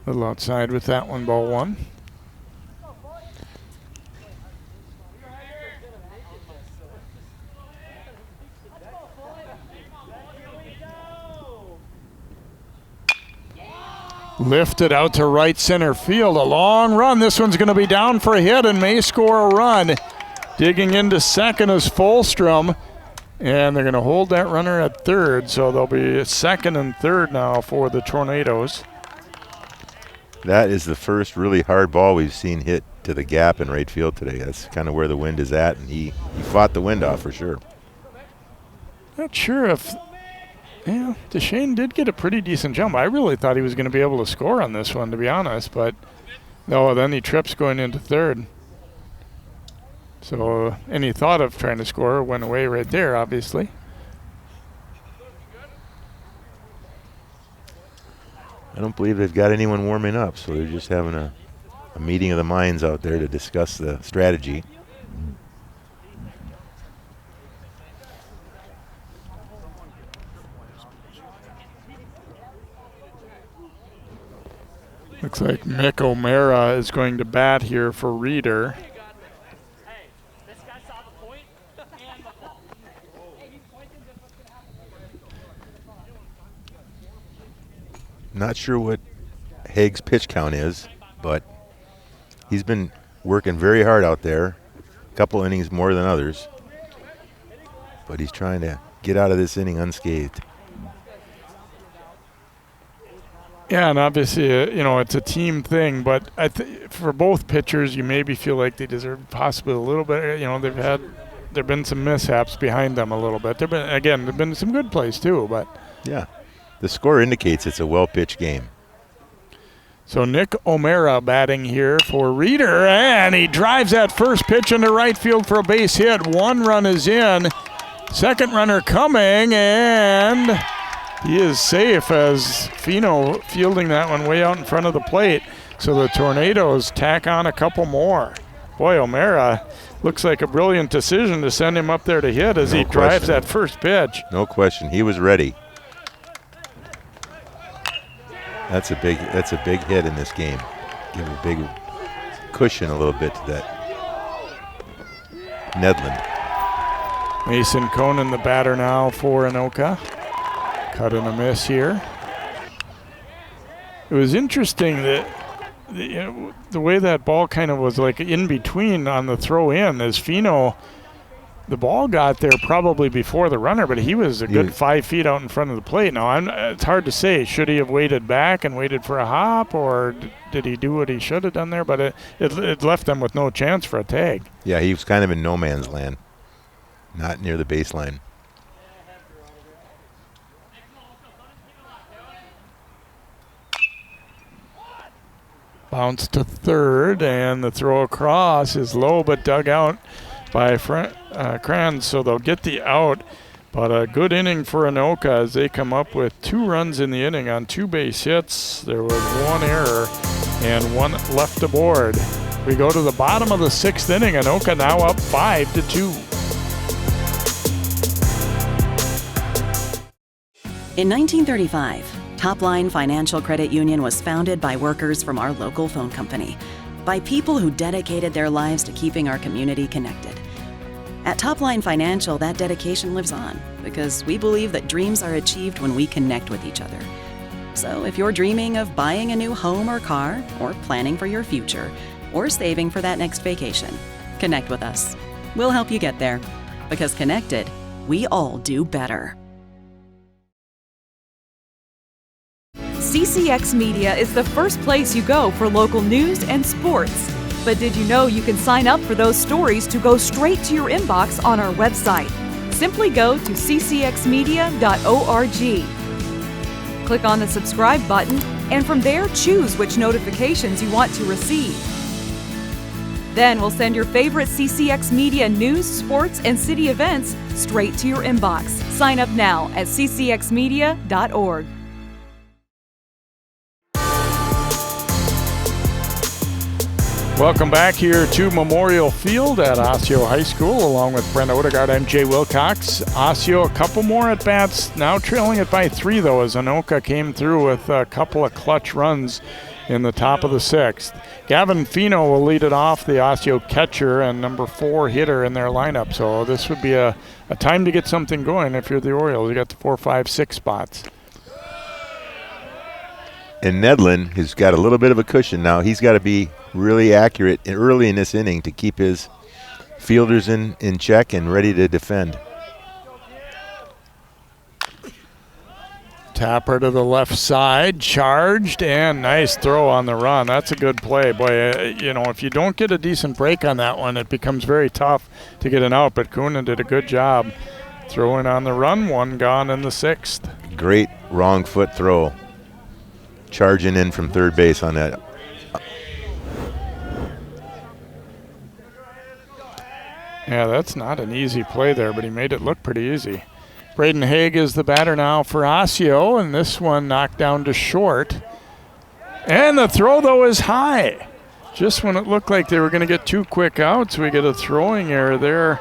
little outside with that one, ball 1. Lifted out to right center field. A long run. This one's going to be down for a hit and may score a run. Digging into second is Folstrom. And they're going to hold that runner at third. So there'll be second and third now for the Tornadoes. That is the first really hard ball we've seen hit to the gap in right field today. That's kind of where the wind is at. And he fought the wind off for sure. Not sure if... Yeah, Deshane did get a pretty decent jump. I really thought he was going to be able to score on this one, to be honest. But no, then he trips going into third. So any thought of trying to score went away right there, obviously. I don't believe they've got anyone warming up, so they're just having a meeting of the minds out there to discuss the strategy. Looks like Mick O'Mara is going to bat here for Reeder. Not sure what Haig's pitch count is, but he's been working very hard out there. A couple innings more than others. But he's trying to get out of this inning unscathed. Yeah, and obviously, it's a team thing, but for both pitchers, you maybe feel like they deserve possibly a little bit. There've been some mishaps behind them a little bit. There've been some good plays too, but yeah, the score indicates it's a well-pitched game. So Nick O'Mara batting here for Reeder, and he drives that first pitch into right field for a base hit. 1 run is in. Second runner coming, and he is safe as Fino fielding that one way out in front of the plate. So the Tornadoes tack on a couple more. Boy, O'Mara looks like a brilliant decision to send him up there to hit as he drives that first pitch. No question. He was ready. That's a big hit in this game. Give a big cushion a little bit to that Nedlund. Mason Conan the batter now for Anoka. Cut and a miss here. It was interesting that the way that ball kind of was like in between on the throw in as Fino, the ball got there probably before the runner, but he was a good 5 feet out in front of the plate. Now, it's hard to say. Should he have waited back and waited for a hop, or did he do what he should have done there? But it left them with no chance for a tag. Yeah, he was kind of in no man's land, not near the baseline. Bounce to third, and the throw across is low but dug out by Kranz, so they'll get the out. But a good inning for Anoka as they come up with 2 runs in the inning on 2 base hits. There was 1 error and 1 left aboard. We go to the bottom of the 6th inning. Anoka now up 5-2. In 1935, Topline Financial Credit Union was founded by workers from our local phone company, by people who dedicated their lives to keeping our community connected. At Topline Financial, that dedication lives on because we believe that dreams are achieved when we connect with each other. So if you're dreaming of buying a new home or car, or planning for your future, or saving for that next vacation, connect with us. We'll help you get there, because connected, we all do better. CCX Media is the first place you go for local news and sports. But did you know you can sign up for those stories to go straight to your inbox on our website? simply go to ccxmedia.org. Click on the subscribe button, and from there, choose which notifications you want to receive. Then we'll send your favorite CCX Media news, sports, and city events straight to your inbox. Sign up now at ccxmedia.org. Welcome back here to Memorial Field at Osseo High School, along with Brent Odegaard. I'm Jay Wilcox. Osseo, a couple more at-bats, now trailing it by 3, though, as Anoka came through with a couple of clutch runs in the top of the 6th. Gavin Fino will lead it off, the Osseo catcher and number 4 hitter in their lineup. So this would be a time to get something going if you're the Orioles. You got the 4, 5, 6 spots. And Nedlin has got a little bit of a cushion now. He's got to be really accurate early in this inning to keep his fielders in check and ready to defend. Tapper to the left side, charged, and nice throw on the run. That's a good play. Boy, if you don't get a decent break on that one, it becomes very tough to get an out, but Coonan did a good job throwing on the run. 1 gone in the 6th. Great wrong foot throw. Charging in from third base on that. Yeah, that's not an easy play there, but he made it look pretty easy. Braden Haig is the batter now for Osseo, and this one knocked down to short. And the throw, though, is high. Just when it looked like they were going to get 2 quick outs, we get a throwing error there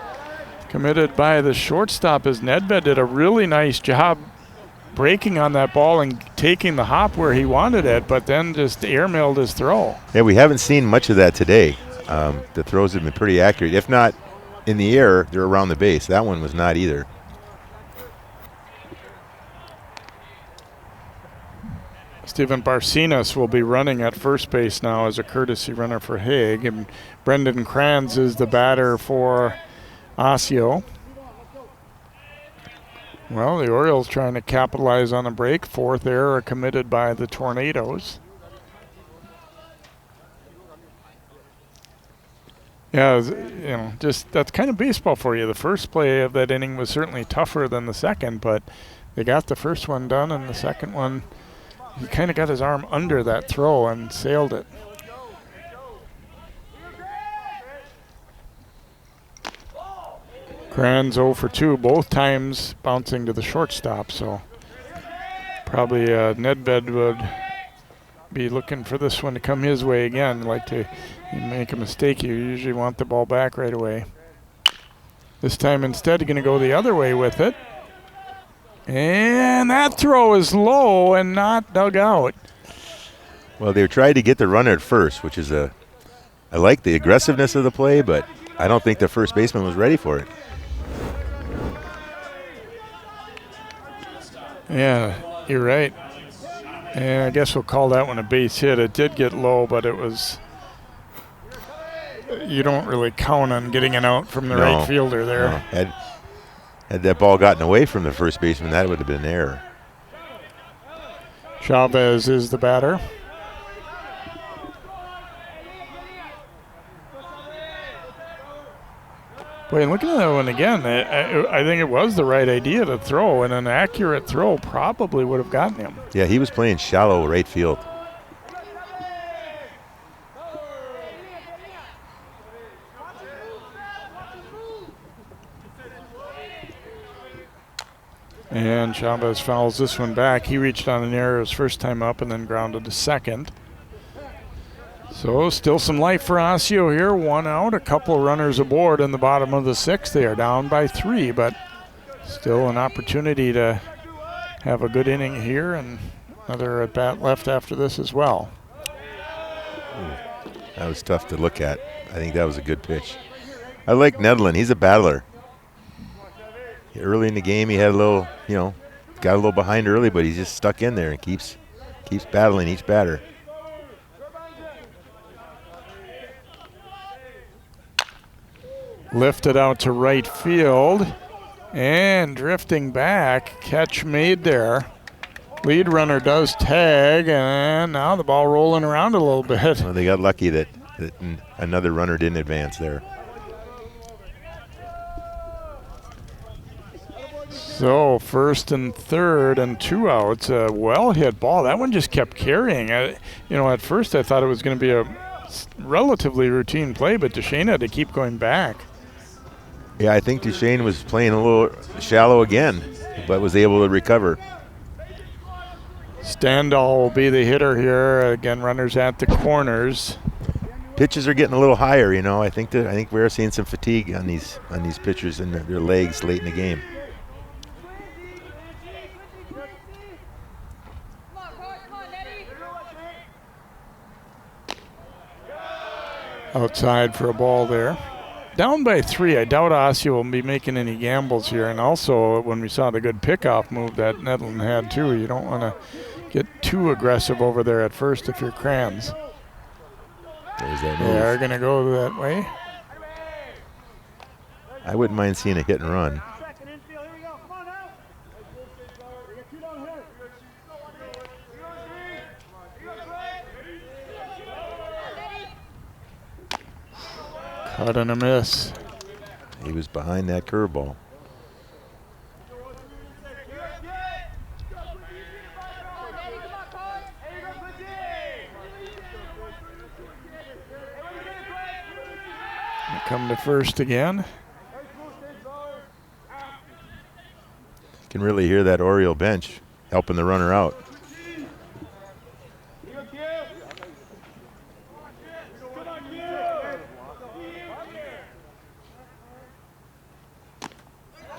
committed by the shortstop, as Nedved did a really nice job breaking on that ball and taking the hop where he wanted it, but then just airmailed his throw. Yeah, we haven't seen much of that today. The throws have been pretty accurate. If not in the air, they're around the base. That one was not either. Steven Barcinas will be running at first base now as a courtesy runner for Haig, and Brendan Kranz is the batter for Osseo. Well, the Orioles trying to capitalize on a break. 4th error committed by the Tornadoes. Yeah, just that's kind of baseball for you. The first play of that inning was certainly tougher than the second, but they got the first one done, and the second one, he kind of got his arm under that throw and sailed it. Kranz 0 for 2, both times bouncing to the shortstop, so probably Nedved would be looking for this one to come his way again. Like to make a mistake, you usually want the ball back right away. This time instead, going to go the other way with it. And that throw is low and not dug out. Well, they tried to get the runner at first, which is I like the aggressiveness of the play, but I don't think the first baseman was ready for it. Yeah, you're right. And I guess we'll call that one a base hit. It did get low, but it was, you don't really count on getting an out from the right fielder there. No. Had that ball gotten away from the first baseman, that would have been an error. Chavez is the batter. Boy, and looking at that one again, I think it was the right idea to throw, and an accurate throw probably would have gotten him. Yeah, he was playing shallow right field. And Chavez fouls this one back. He reached on an error his first time up and then grounded to second. So still some life for Osseo here. 1 out, a couple runners aboard in the bottom of the 6th. They are down by 3, but still an opportunity to have a good inning here, and another at bat left after this as well. That was tough to look at. I think that was a good pitch. I like Nedlin. He's a battler. Early in the game, he had a little, got a little behind early, but he's just stuck in there and keeps battling each batter. Lifted out to right field and drifting back. Catch made there. Lead runner does tag, and now the ball rolling around a little bit. Well, they got lucky that another runner didn't advance there. So first and third and 2 outs. A well-hit ball. That one just kept carrying. At first I thought it was going to be a relatively routine play, but Duchesne had to keep going back. Yeah, I think Duchesne was playing a little shallow again, but was able to recover. Standall will be the hitter here. Again, runners at the corners. Pitches are getting a little higher, I think we're seeing some fatigue on these pitchers and their legs late in the game. Outside for a ball there. Down by 3. I doubt Osseo will be making any gambles here. And also, when we saw the good pickoff move that Nedlund had too, you don't want to get too aggressive over there at first if you're Crans. There's that move. They are going to go that way. I wouldn't mind seeing a hit and run. Cut and a miss. He was behind that curveball. Come to first again. You can really hear that Oriole bench helping the runner out.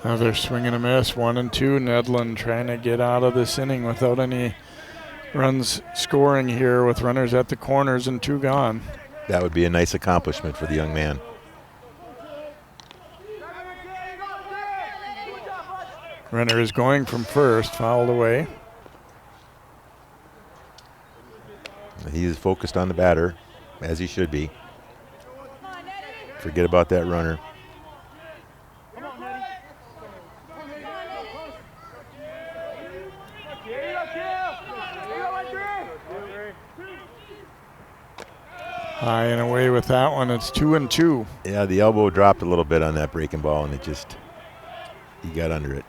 Another swing and a miss, 1 and 2. Nedlund trying to get out of this inning without any runs scoring here with runners at the corners and 2 gone. That would be a nice accomplishment for the young man. Runner is going from first, fouled away. He is focused on the batter, as he should be. Forget about that runner. High and away with that one. It's 2 and 2. Yeah, the elbow dropped a little bit on that breaking ball, and he got under it.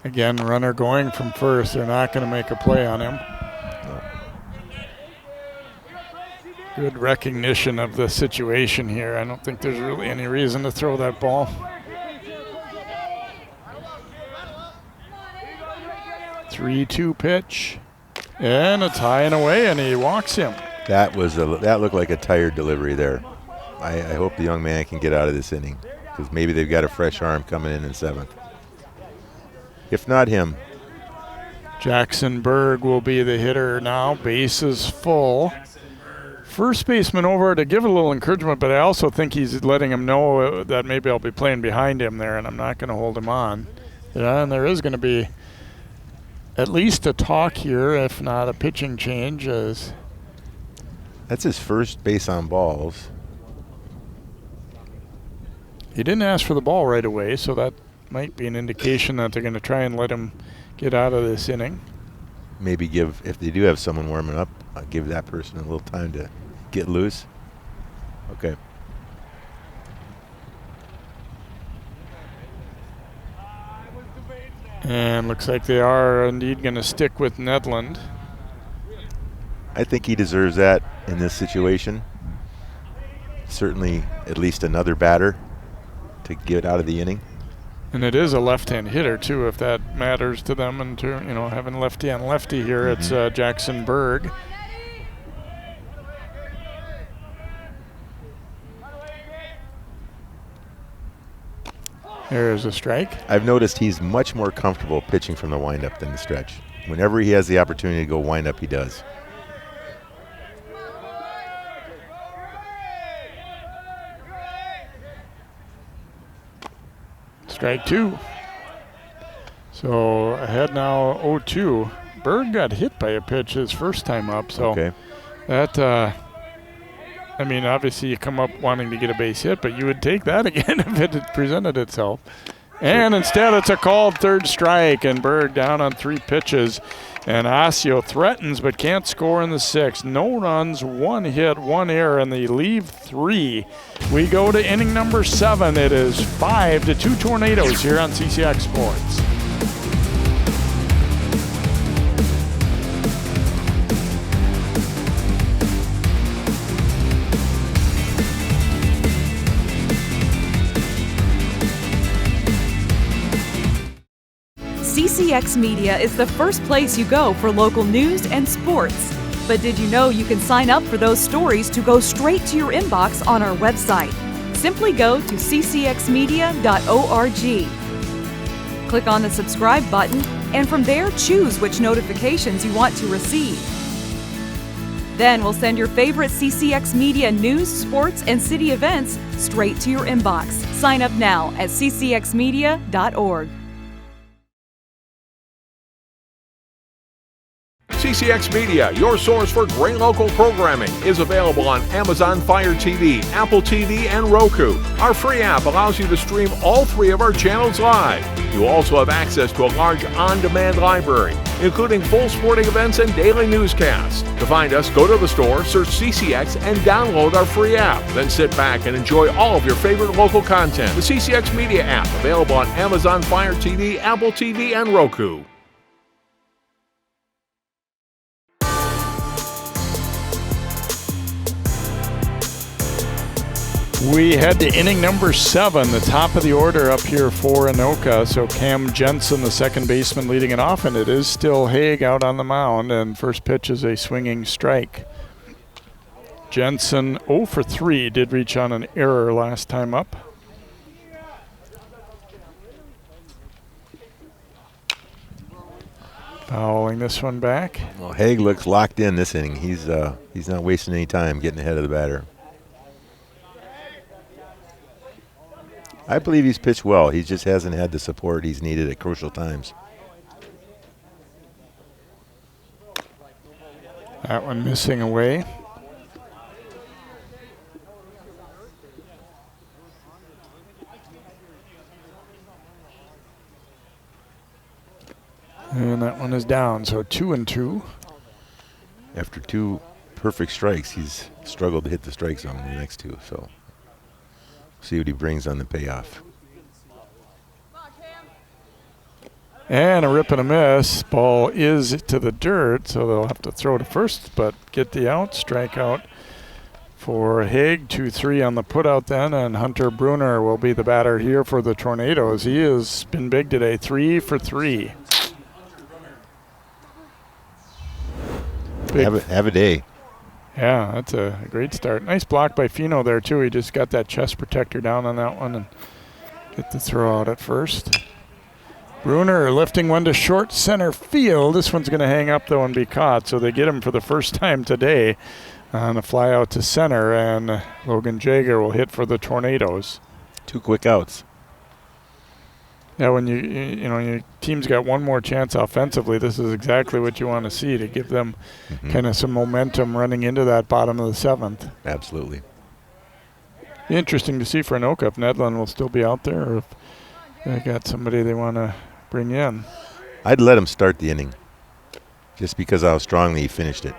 Again, runner going from first. They're not going to make a play on him. Good recognition of the situation here. I don't think there's really any reason to throw that ball. 3-2 pitch. And it's high and away, and he walks him. That looked like a tired delivery there. I hope the young man can get out of this inning, because maybe they've got a fresh arm coming in 7th. If not him. Jackson Berg will be the hitter now. Bases full. First baseman over to give a little encouragement, but I also think he's letting him know that maybe I'll be playing behind him there, and I'm not going to hold him on. Yeah, and there is going to be at least a talk here, if not a pitching change. That's his first base on balls. He didn't ask for the ball right away, so that might be an indication that they're going to try and let him get out of this inning. Maybe if they do have someone warming up, give that person a little time to get loose. Okay. And looks like they are indeed going to stick with Nedlund. I think he deserves that in this situation. Certainly at least another batter to get out of the inning. And it is a left-hand hitter too, if that matters to them. And to, having lefty on lefty here, It's Jackson Berg. There's a strike. I've noticed he's much more comfortable pitching from the windup than the stretch. Whenever he has the opportunity to go wind up, he does. Strike 2. So ahead now 0-2. Berg got hit by a pitch his first time up. So okay. That, obviously you come up wanting to get a base hit, but you would take that again if it had presented itself. And instead it's a called third strike, and Berg down on 3 pitches. And Osseo threatens but can't score in the 6th. No runs, 1 hit, 1 error, and they leave 3. We go to inning number 7. It is 5-2 Tornadoes here on CCX Sports. CCX Media is the first place you go for local news and sports. But did you know you can sign up for those stories to go straight to your inbox on our website? Simply go to ccxmedia.org. Click on the subscribe button, and from there choose which notifications you want to receive. Then we'll send your favorite CCX Media news, sports, and city events straight to your inbox. Sign up now at ccxmedia.org. CCX Media, your source for great local programming, is available on Amazon Fire TV, Apple TV, and Roku. Our free app allows you to stream all 3 of our channels live. You also have access to a large on-demand library, including full sporting events and daily newscasts. To find us, go to the store, search CCX, and download our free app. Then sit back and enjoy all of your favorite local content. The CCX Media app, available on Amazon Fire TV, Apple TV, and Roku. We head to inning number 7, the top of the order up here for Anoka. So Cam Jensen, the second baseman, leading it off, and it is still Haig out on the mound, and first pitch is a swinging strike. Jensen 0 for 3, did reach on an error last time up. Fouling this one back. Well, Haig looks locked in this inning. He's not wasting any time getting ahead of the batter. I believe he's pitched well. He just hasn't had the support he's needed at crucial times. That one missing away. And that one is down, so 2-2. After 2 perfect strikes, he's struggled to hit the strike zone in the next 2, so see what he brings on the payoff. And a rip and a miss. Ball is to the dirt, so they'll have to throw to first, but get the out. Strikeout for Haig. 2-3 on the putout then, and Hunter Bruner will be the batter here for the Tornadoes. He has been big today, 3 for 3. Have a day. Yeah, that's a great start. Nice block by Fino there, too. He just got that chest protector down on that one and get the throw out at first. Bruner lifting one to short center field. This one's going to hang up, though, and be caught, so they get him for the first time today on a fly out to center, and Logan Jager will hit for the Tornadoes. 2 quick outs. Yeah, when your team's got one more chance offensively, this is exactly what you want to see to give them kind of some momentum running into that bottom of the 7th. Absolutely. Interesting to see for Anoka if Nedlund will still be out there or if they got somebody they want to bring in. I'd let him start the inning just because of how strongly he finished it.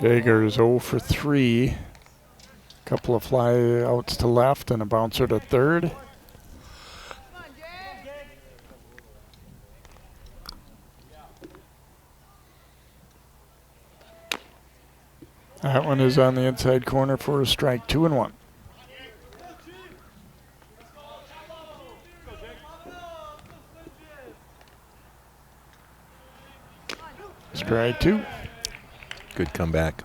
Jager is 0 for 3. Couple of fly outs to left and a bouncer to third. That one is on the inside corner for a strike. 2-1. Strike 2. Good comeback.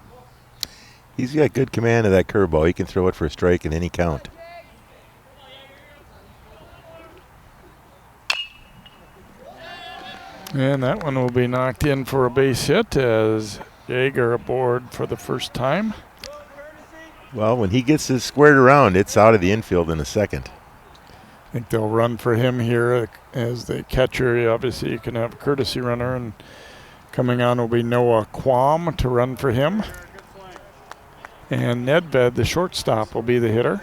He's got good command of that curveball. He can throw it for a strike in any count. And that one will be knocked in for a base hit as Jager aboard for the first time. Well, when he gets this squared around, it's out of the infield in a second. I think they'll run for him here as the catcher. Obviously, you can have a courtesy runner and Coming on will be Noah Quam to run for him. And Nedved, the shortstop, will be the hitter.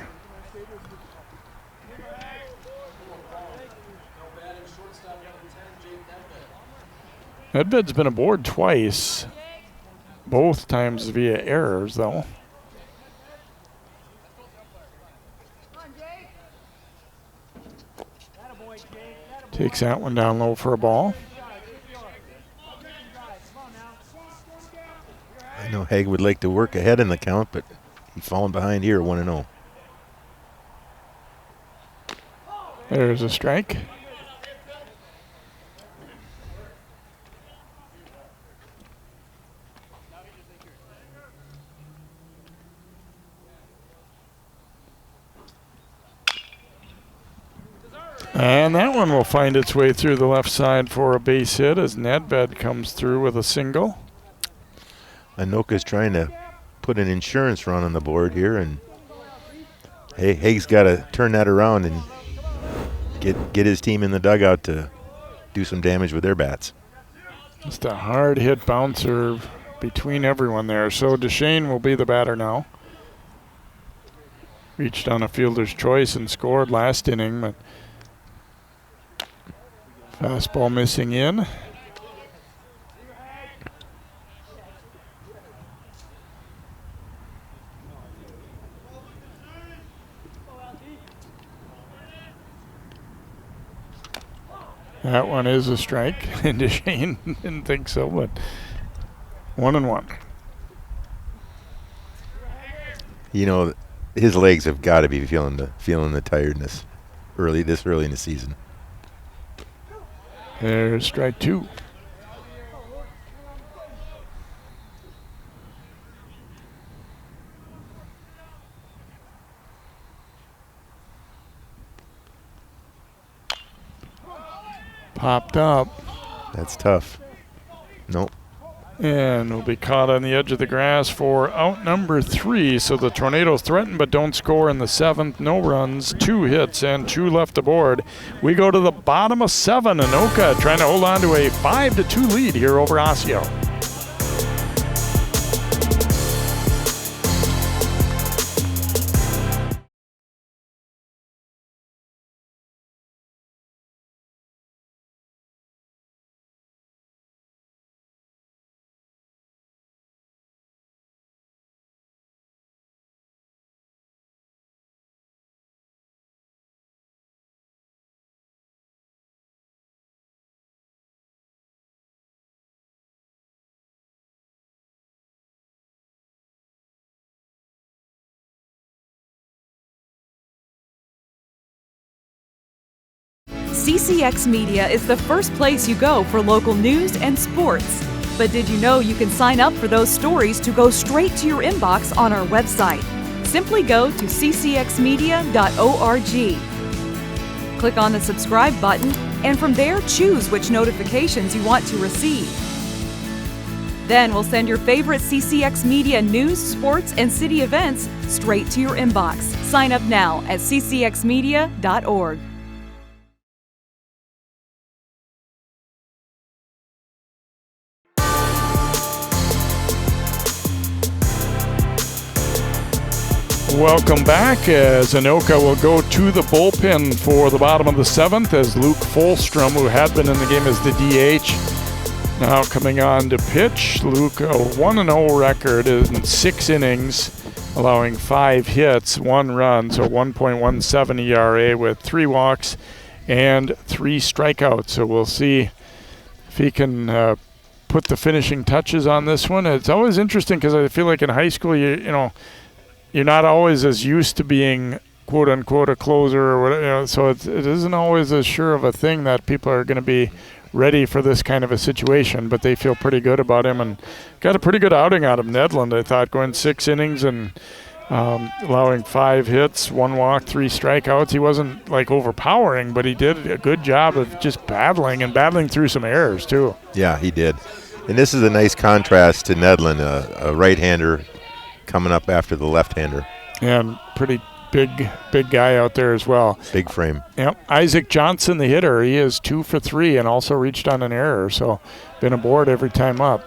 Nedved's been aboard twice, both times via errors, though. Takes that one down low for a ball. I know Haig would like to work ahead in the count, but he's falling behind here 1-0. There's a strike. And that one will find its way through the left side for a base hit as Nedved comes through with a single. Anoka's trying to put an insurance run on the board here, and Haig's got to turn that around and get his team in the dugout to do some damage with their bats. Just a hard hit bouncer between everyone there. So DeShane will be the batter now. Reached on a fielder's choice and scored last inning, but fastball missing in. That one is a strike, and DeShane didn't think so, but 1-1. You know, his legs have got to be feeling the tiredness this early in the season. There's strike two. Popped up. That's tough. Nope. And will be caught on the edge of the grass for out number 3. So the Tornadoes threaten but don't score in the 7th. No runs, 2 hits, and 2 left aboard. We go to the bottom of 7. Anoka trying to hold on to a 5-2 lead here over Osseo. CCX Media is the first place you go for local news and sports. But did you know you can sign up for those stories to go straight to your inbox on our website? Simply go to ccxmedia.org. Click on the subscribe button, and from there choose which notifications you want to receive. Then we'll send your favorite CCX Media news, sports, and city events straight to your inbox. Sign up now at ccxmedia.org. Welcome back as Anoka will go to the bullpen for the bottom of the 7th as Luke Folstrom, who had been in the game as the DH, now coming on to pitch. Luke, a 1-0 record in 6 innings, allowing 5 hits, 1 run, so 1.17 ERA with 3 walks and 3 strikeouts. So we'll see if he can put the finishing touches on this one. It's always interesting because I feel like in high school, you're not always as used to being quote unquote a closer or whatever, so it isn't always as sure of a thing that people are going to be ready for this kind of a situation, but they feel pretty good about him and got a pretty good outing out of Nedland, I thought, going 6 innings and allowing 5 hits, 1 walk, 3 strikeouts. He wasn't like overpowering, but he did a good job of just battling through some errors too. Yeah, he did. And this is a nice contrast to Nedland, a right-hander coming up after the left-hander. And pretty big guy out there as well. Big frame. Yep. Isaac Johnson, the hitter, he is 2 for 3 and also reached on an error, so been aboard every time up.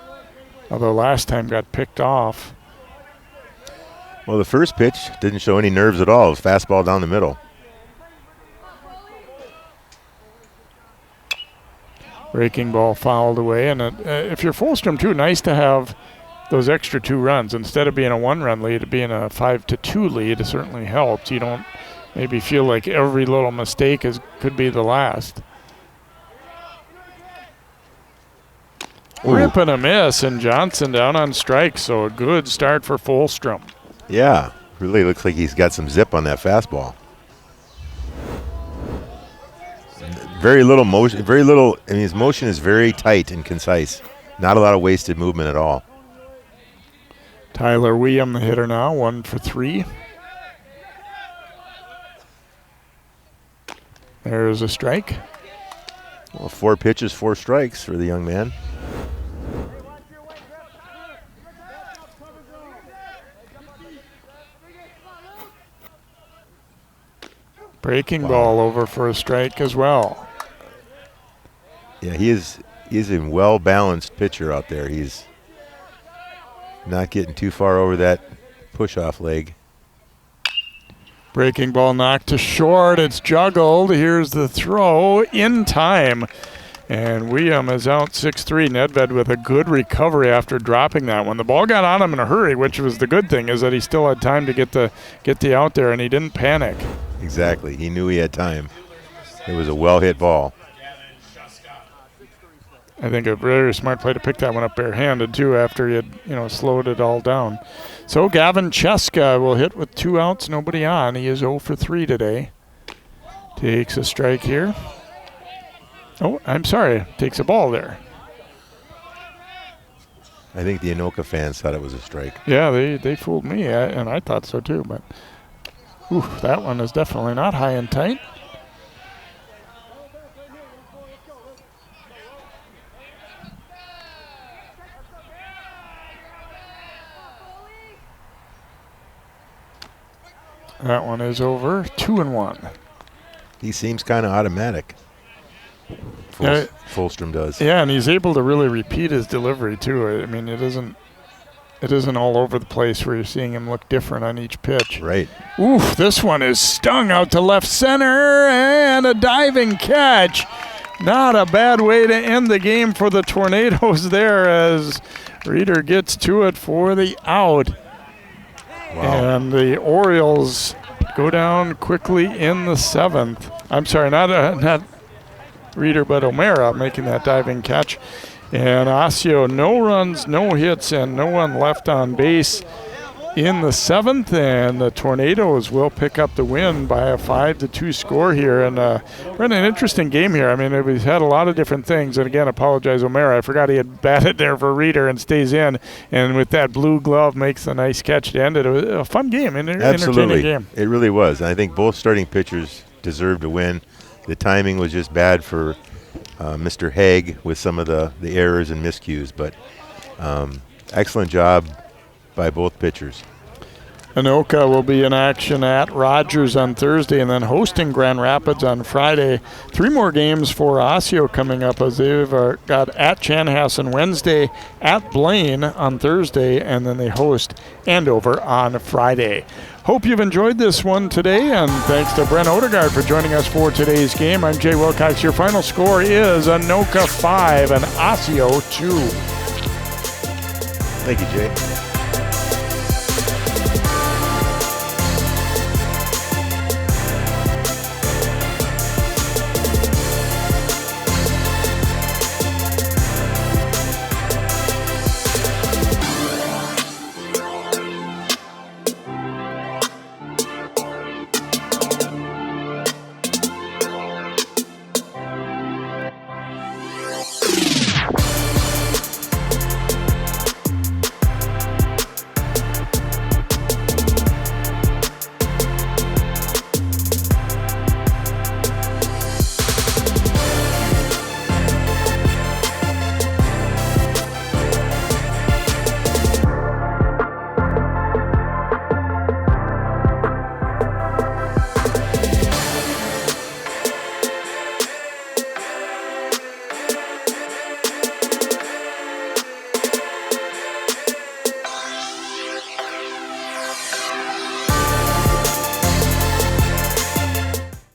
Although last time got picked off. Well, the first pitch didn't show any nerves at all. It was fastball down the middle. Breaking ball fouled away, and if you're Fulstrom too, nice to have those extra 2 runs instead of being a 1-run lead, being a 5-2 lead. It certainly helps. You don't maybe feel like every little mistake could be the last. Rip and a miss, and Johnson down on strike. So a good start for Fulstrom. Yeah, really looks like he's got some zip on that fastball. Very little motion, I mean, his motion is very tight and concise. Not a lot of wasted movement at all. Tyler William, the hitter now, 1 for 3. There's a strike. Well, 4 pitches, 4 strikes for the young man. Breaking ball over for a strike as well. Yeah, he's a well-balanced pitcher out there. He's not getting too far over that push-off leg. Breaking ball knocked to short. It's juggled. Here's the throw in time. And William is out 6-3. Nedved with a good recovery after dropping that one. The ball got on him in a hurry, which was the good thing, is that he still had time to get the out there, and he didn't panic. Exactly. He knew he had time. It was a well-hit ball. I think a very smart play to pick that one up barehanded, too, after he had, slowed it all down. So Gavin Cheska will hit with 2 outs, nobody on. He is 0 for 3 today. Takes a strike here. Oh, I'm sorry. Takes a ball there. I think the Anoka fans thought it was a strike. Yeah, they fooled me, and I thought so, too. But that one is definitely not high and tight. That one is over, 2-1. He seems kind of automatic. Fulstrom does. Yeah, and he's able to really repeat his delivery too. I mean, it isn't all over the place where you're seeing him look different on each pitch. Right. Oof, this one is stung out to left center, and a diving catch. Not a bad way to end the game for the Tornadoes there, as Reeder gets to it for the out. Wow. And the Orioles go down quickly in the 7th. I'm sorry, not Reeder, but O'Mara making that diving catch. And Osseo, no runs, no hits, and no one left on base in the 7th. And the Tornadoes will pick up the win by a 5-2 score here. And we're in an interesting game here. I mean, we've had a lot of different things. And again, apologize, O'Mara. I forgot he had batted there for Reeder and stays in. And with that blue glove, makes a nice catch to end it. It was a fun game, entertaining game. It really was. And I think both starting pitchers deserved to win. The timing was just bad for Mr. Haig with some of the errors and miscues, but excellent job by both pitchers. Anoka will be in action at Rogers on Thursday and then hosting Grand Rapids on Friday. 3 more games for Osseo coming up, as they've got at Chanhassen Wednesday, at Blaine on Thursday, and then they host Andover on Friday. Hope you've enjoyed this one today, and thanks to Brent Odegaard for joining us for today's game. I'm Jay Wilcox. Your final score is Anoka 5 and Osseo 2. Thank you, Jay.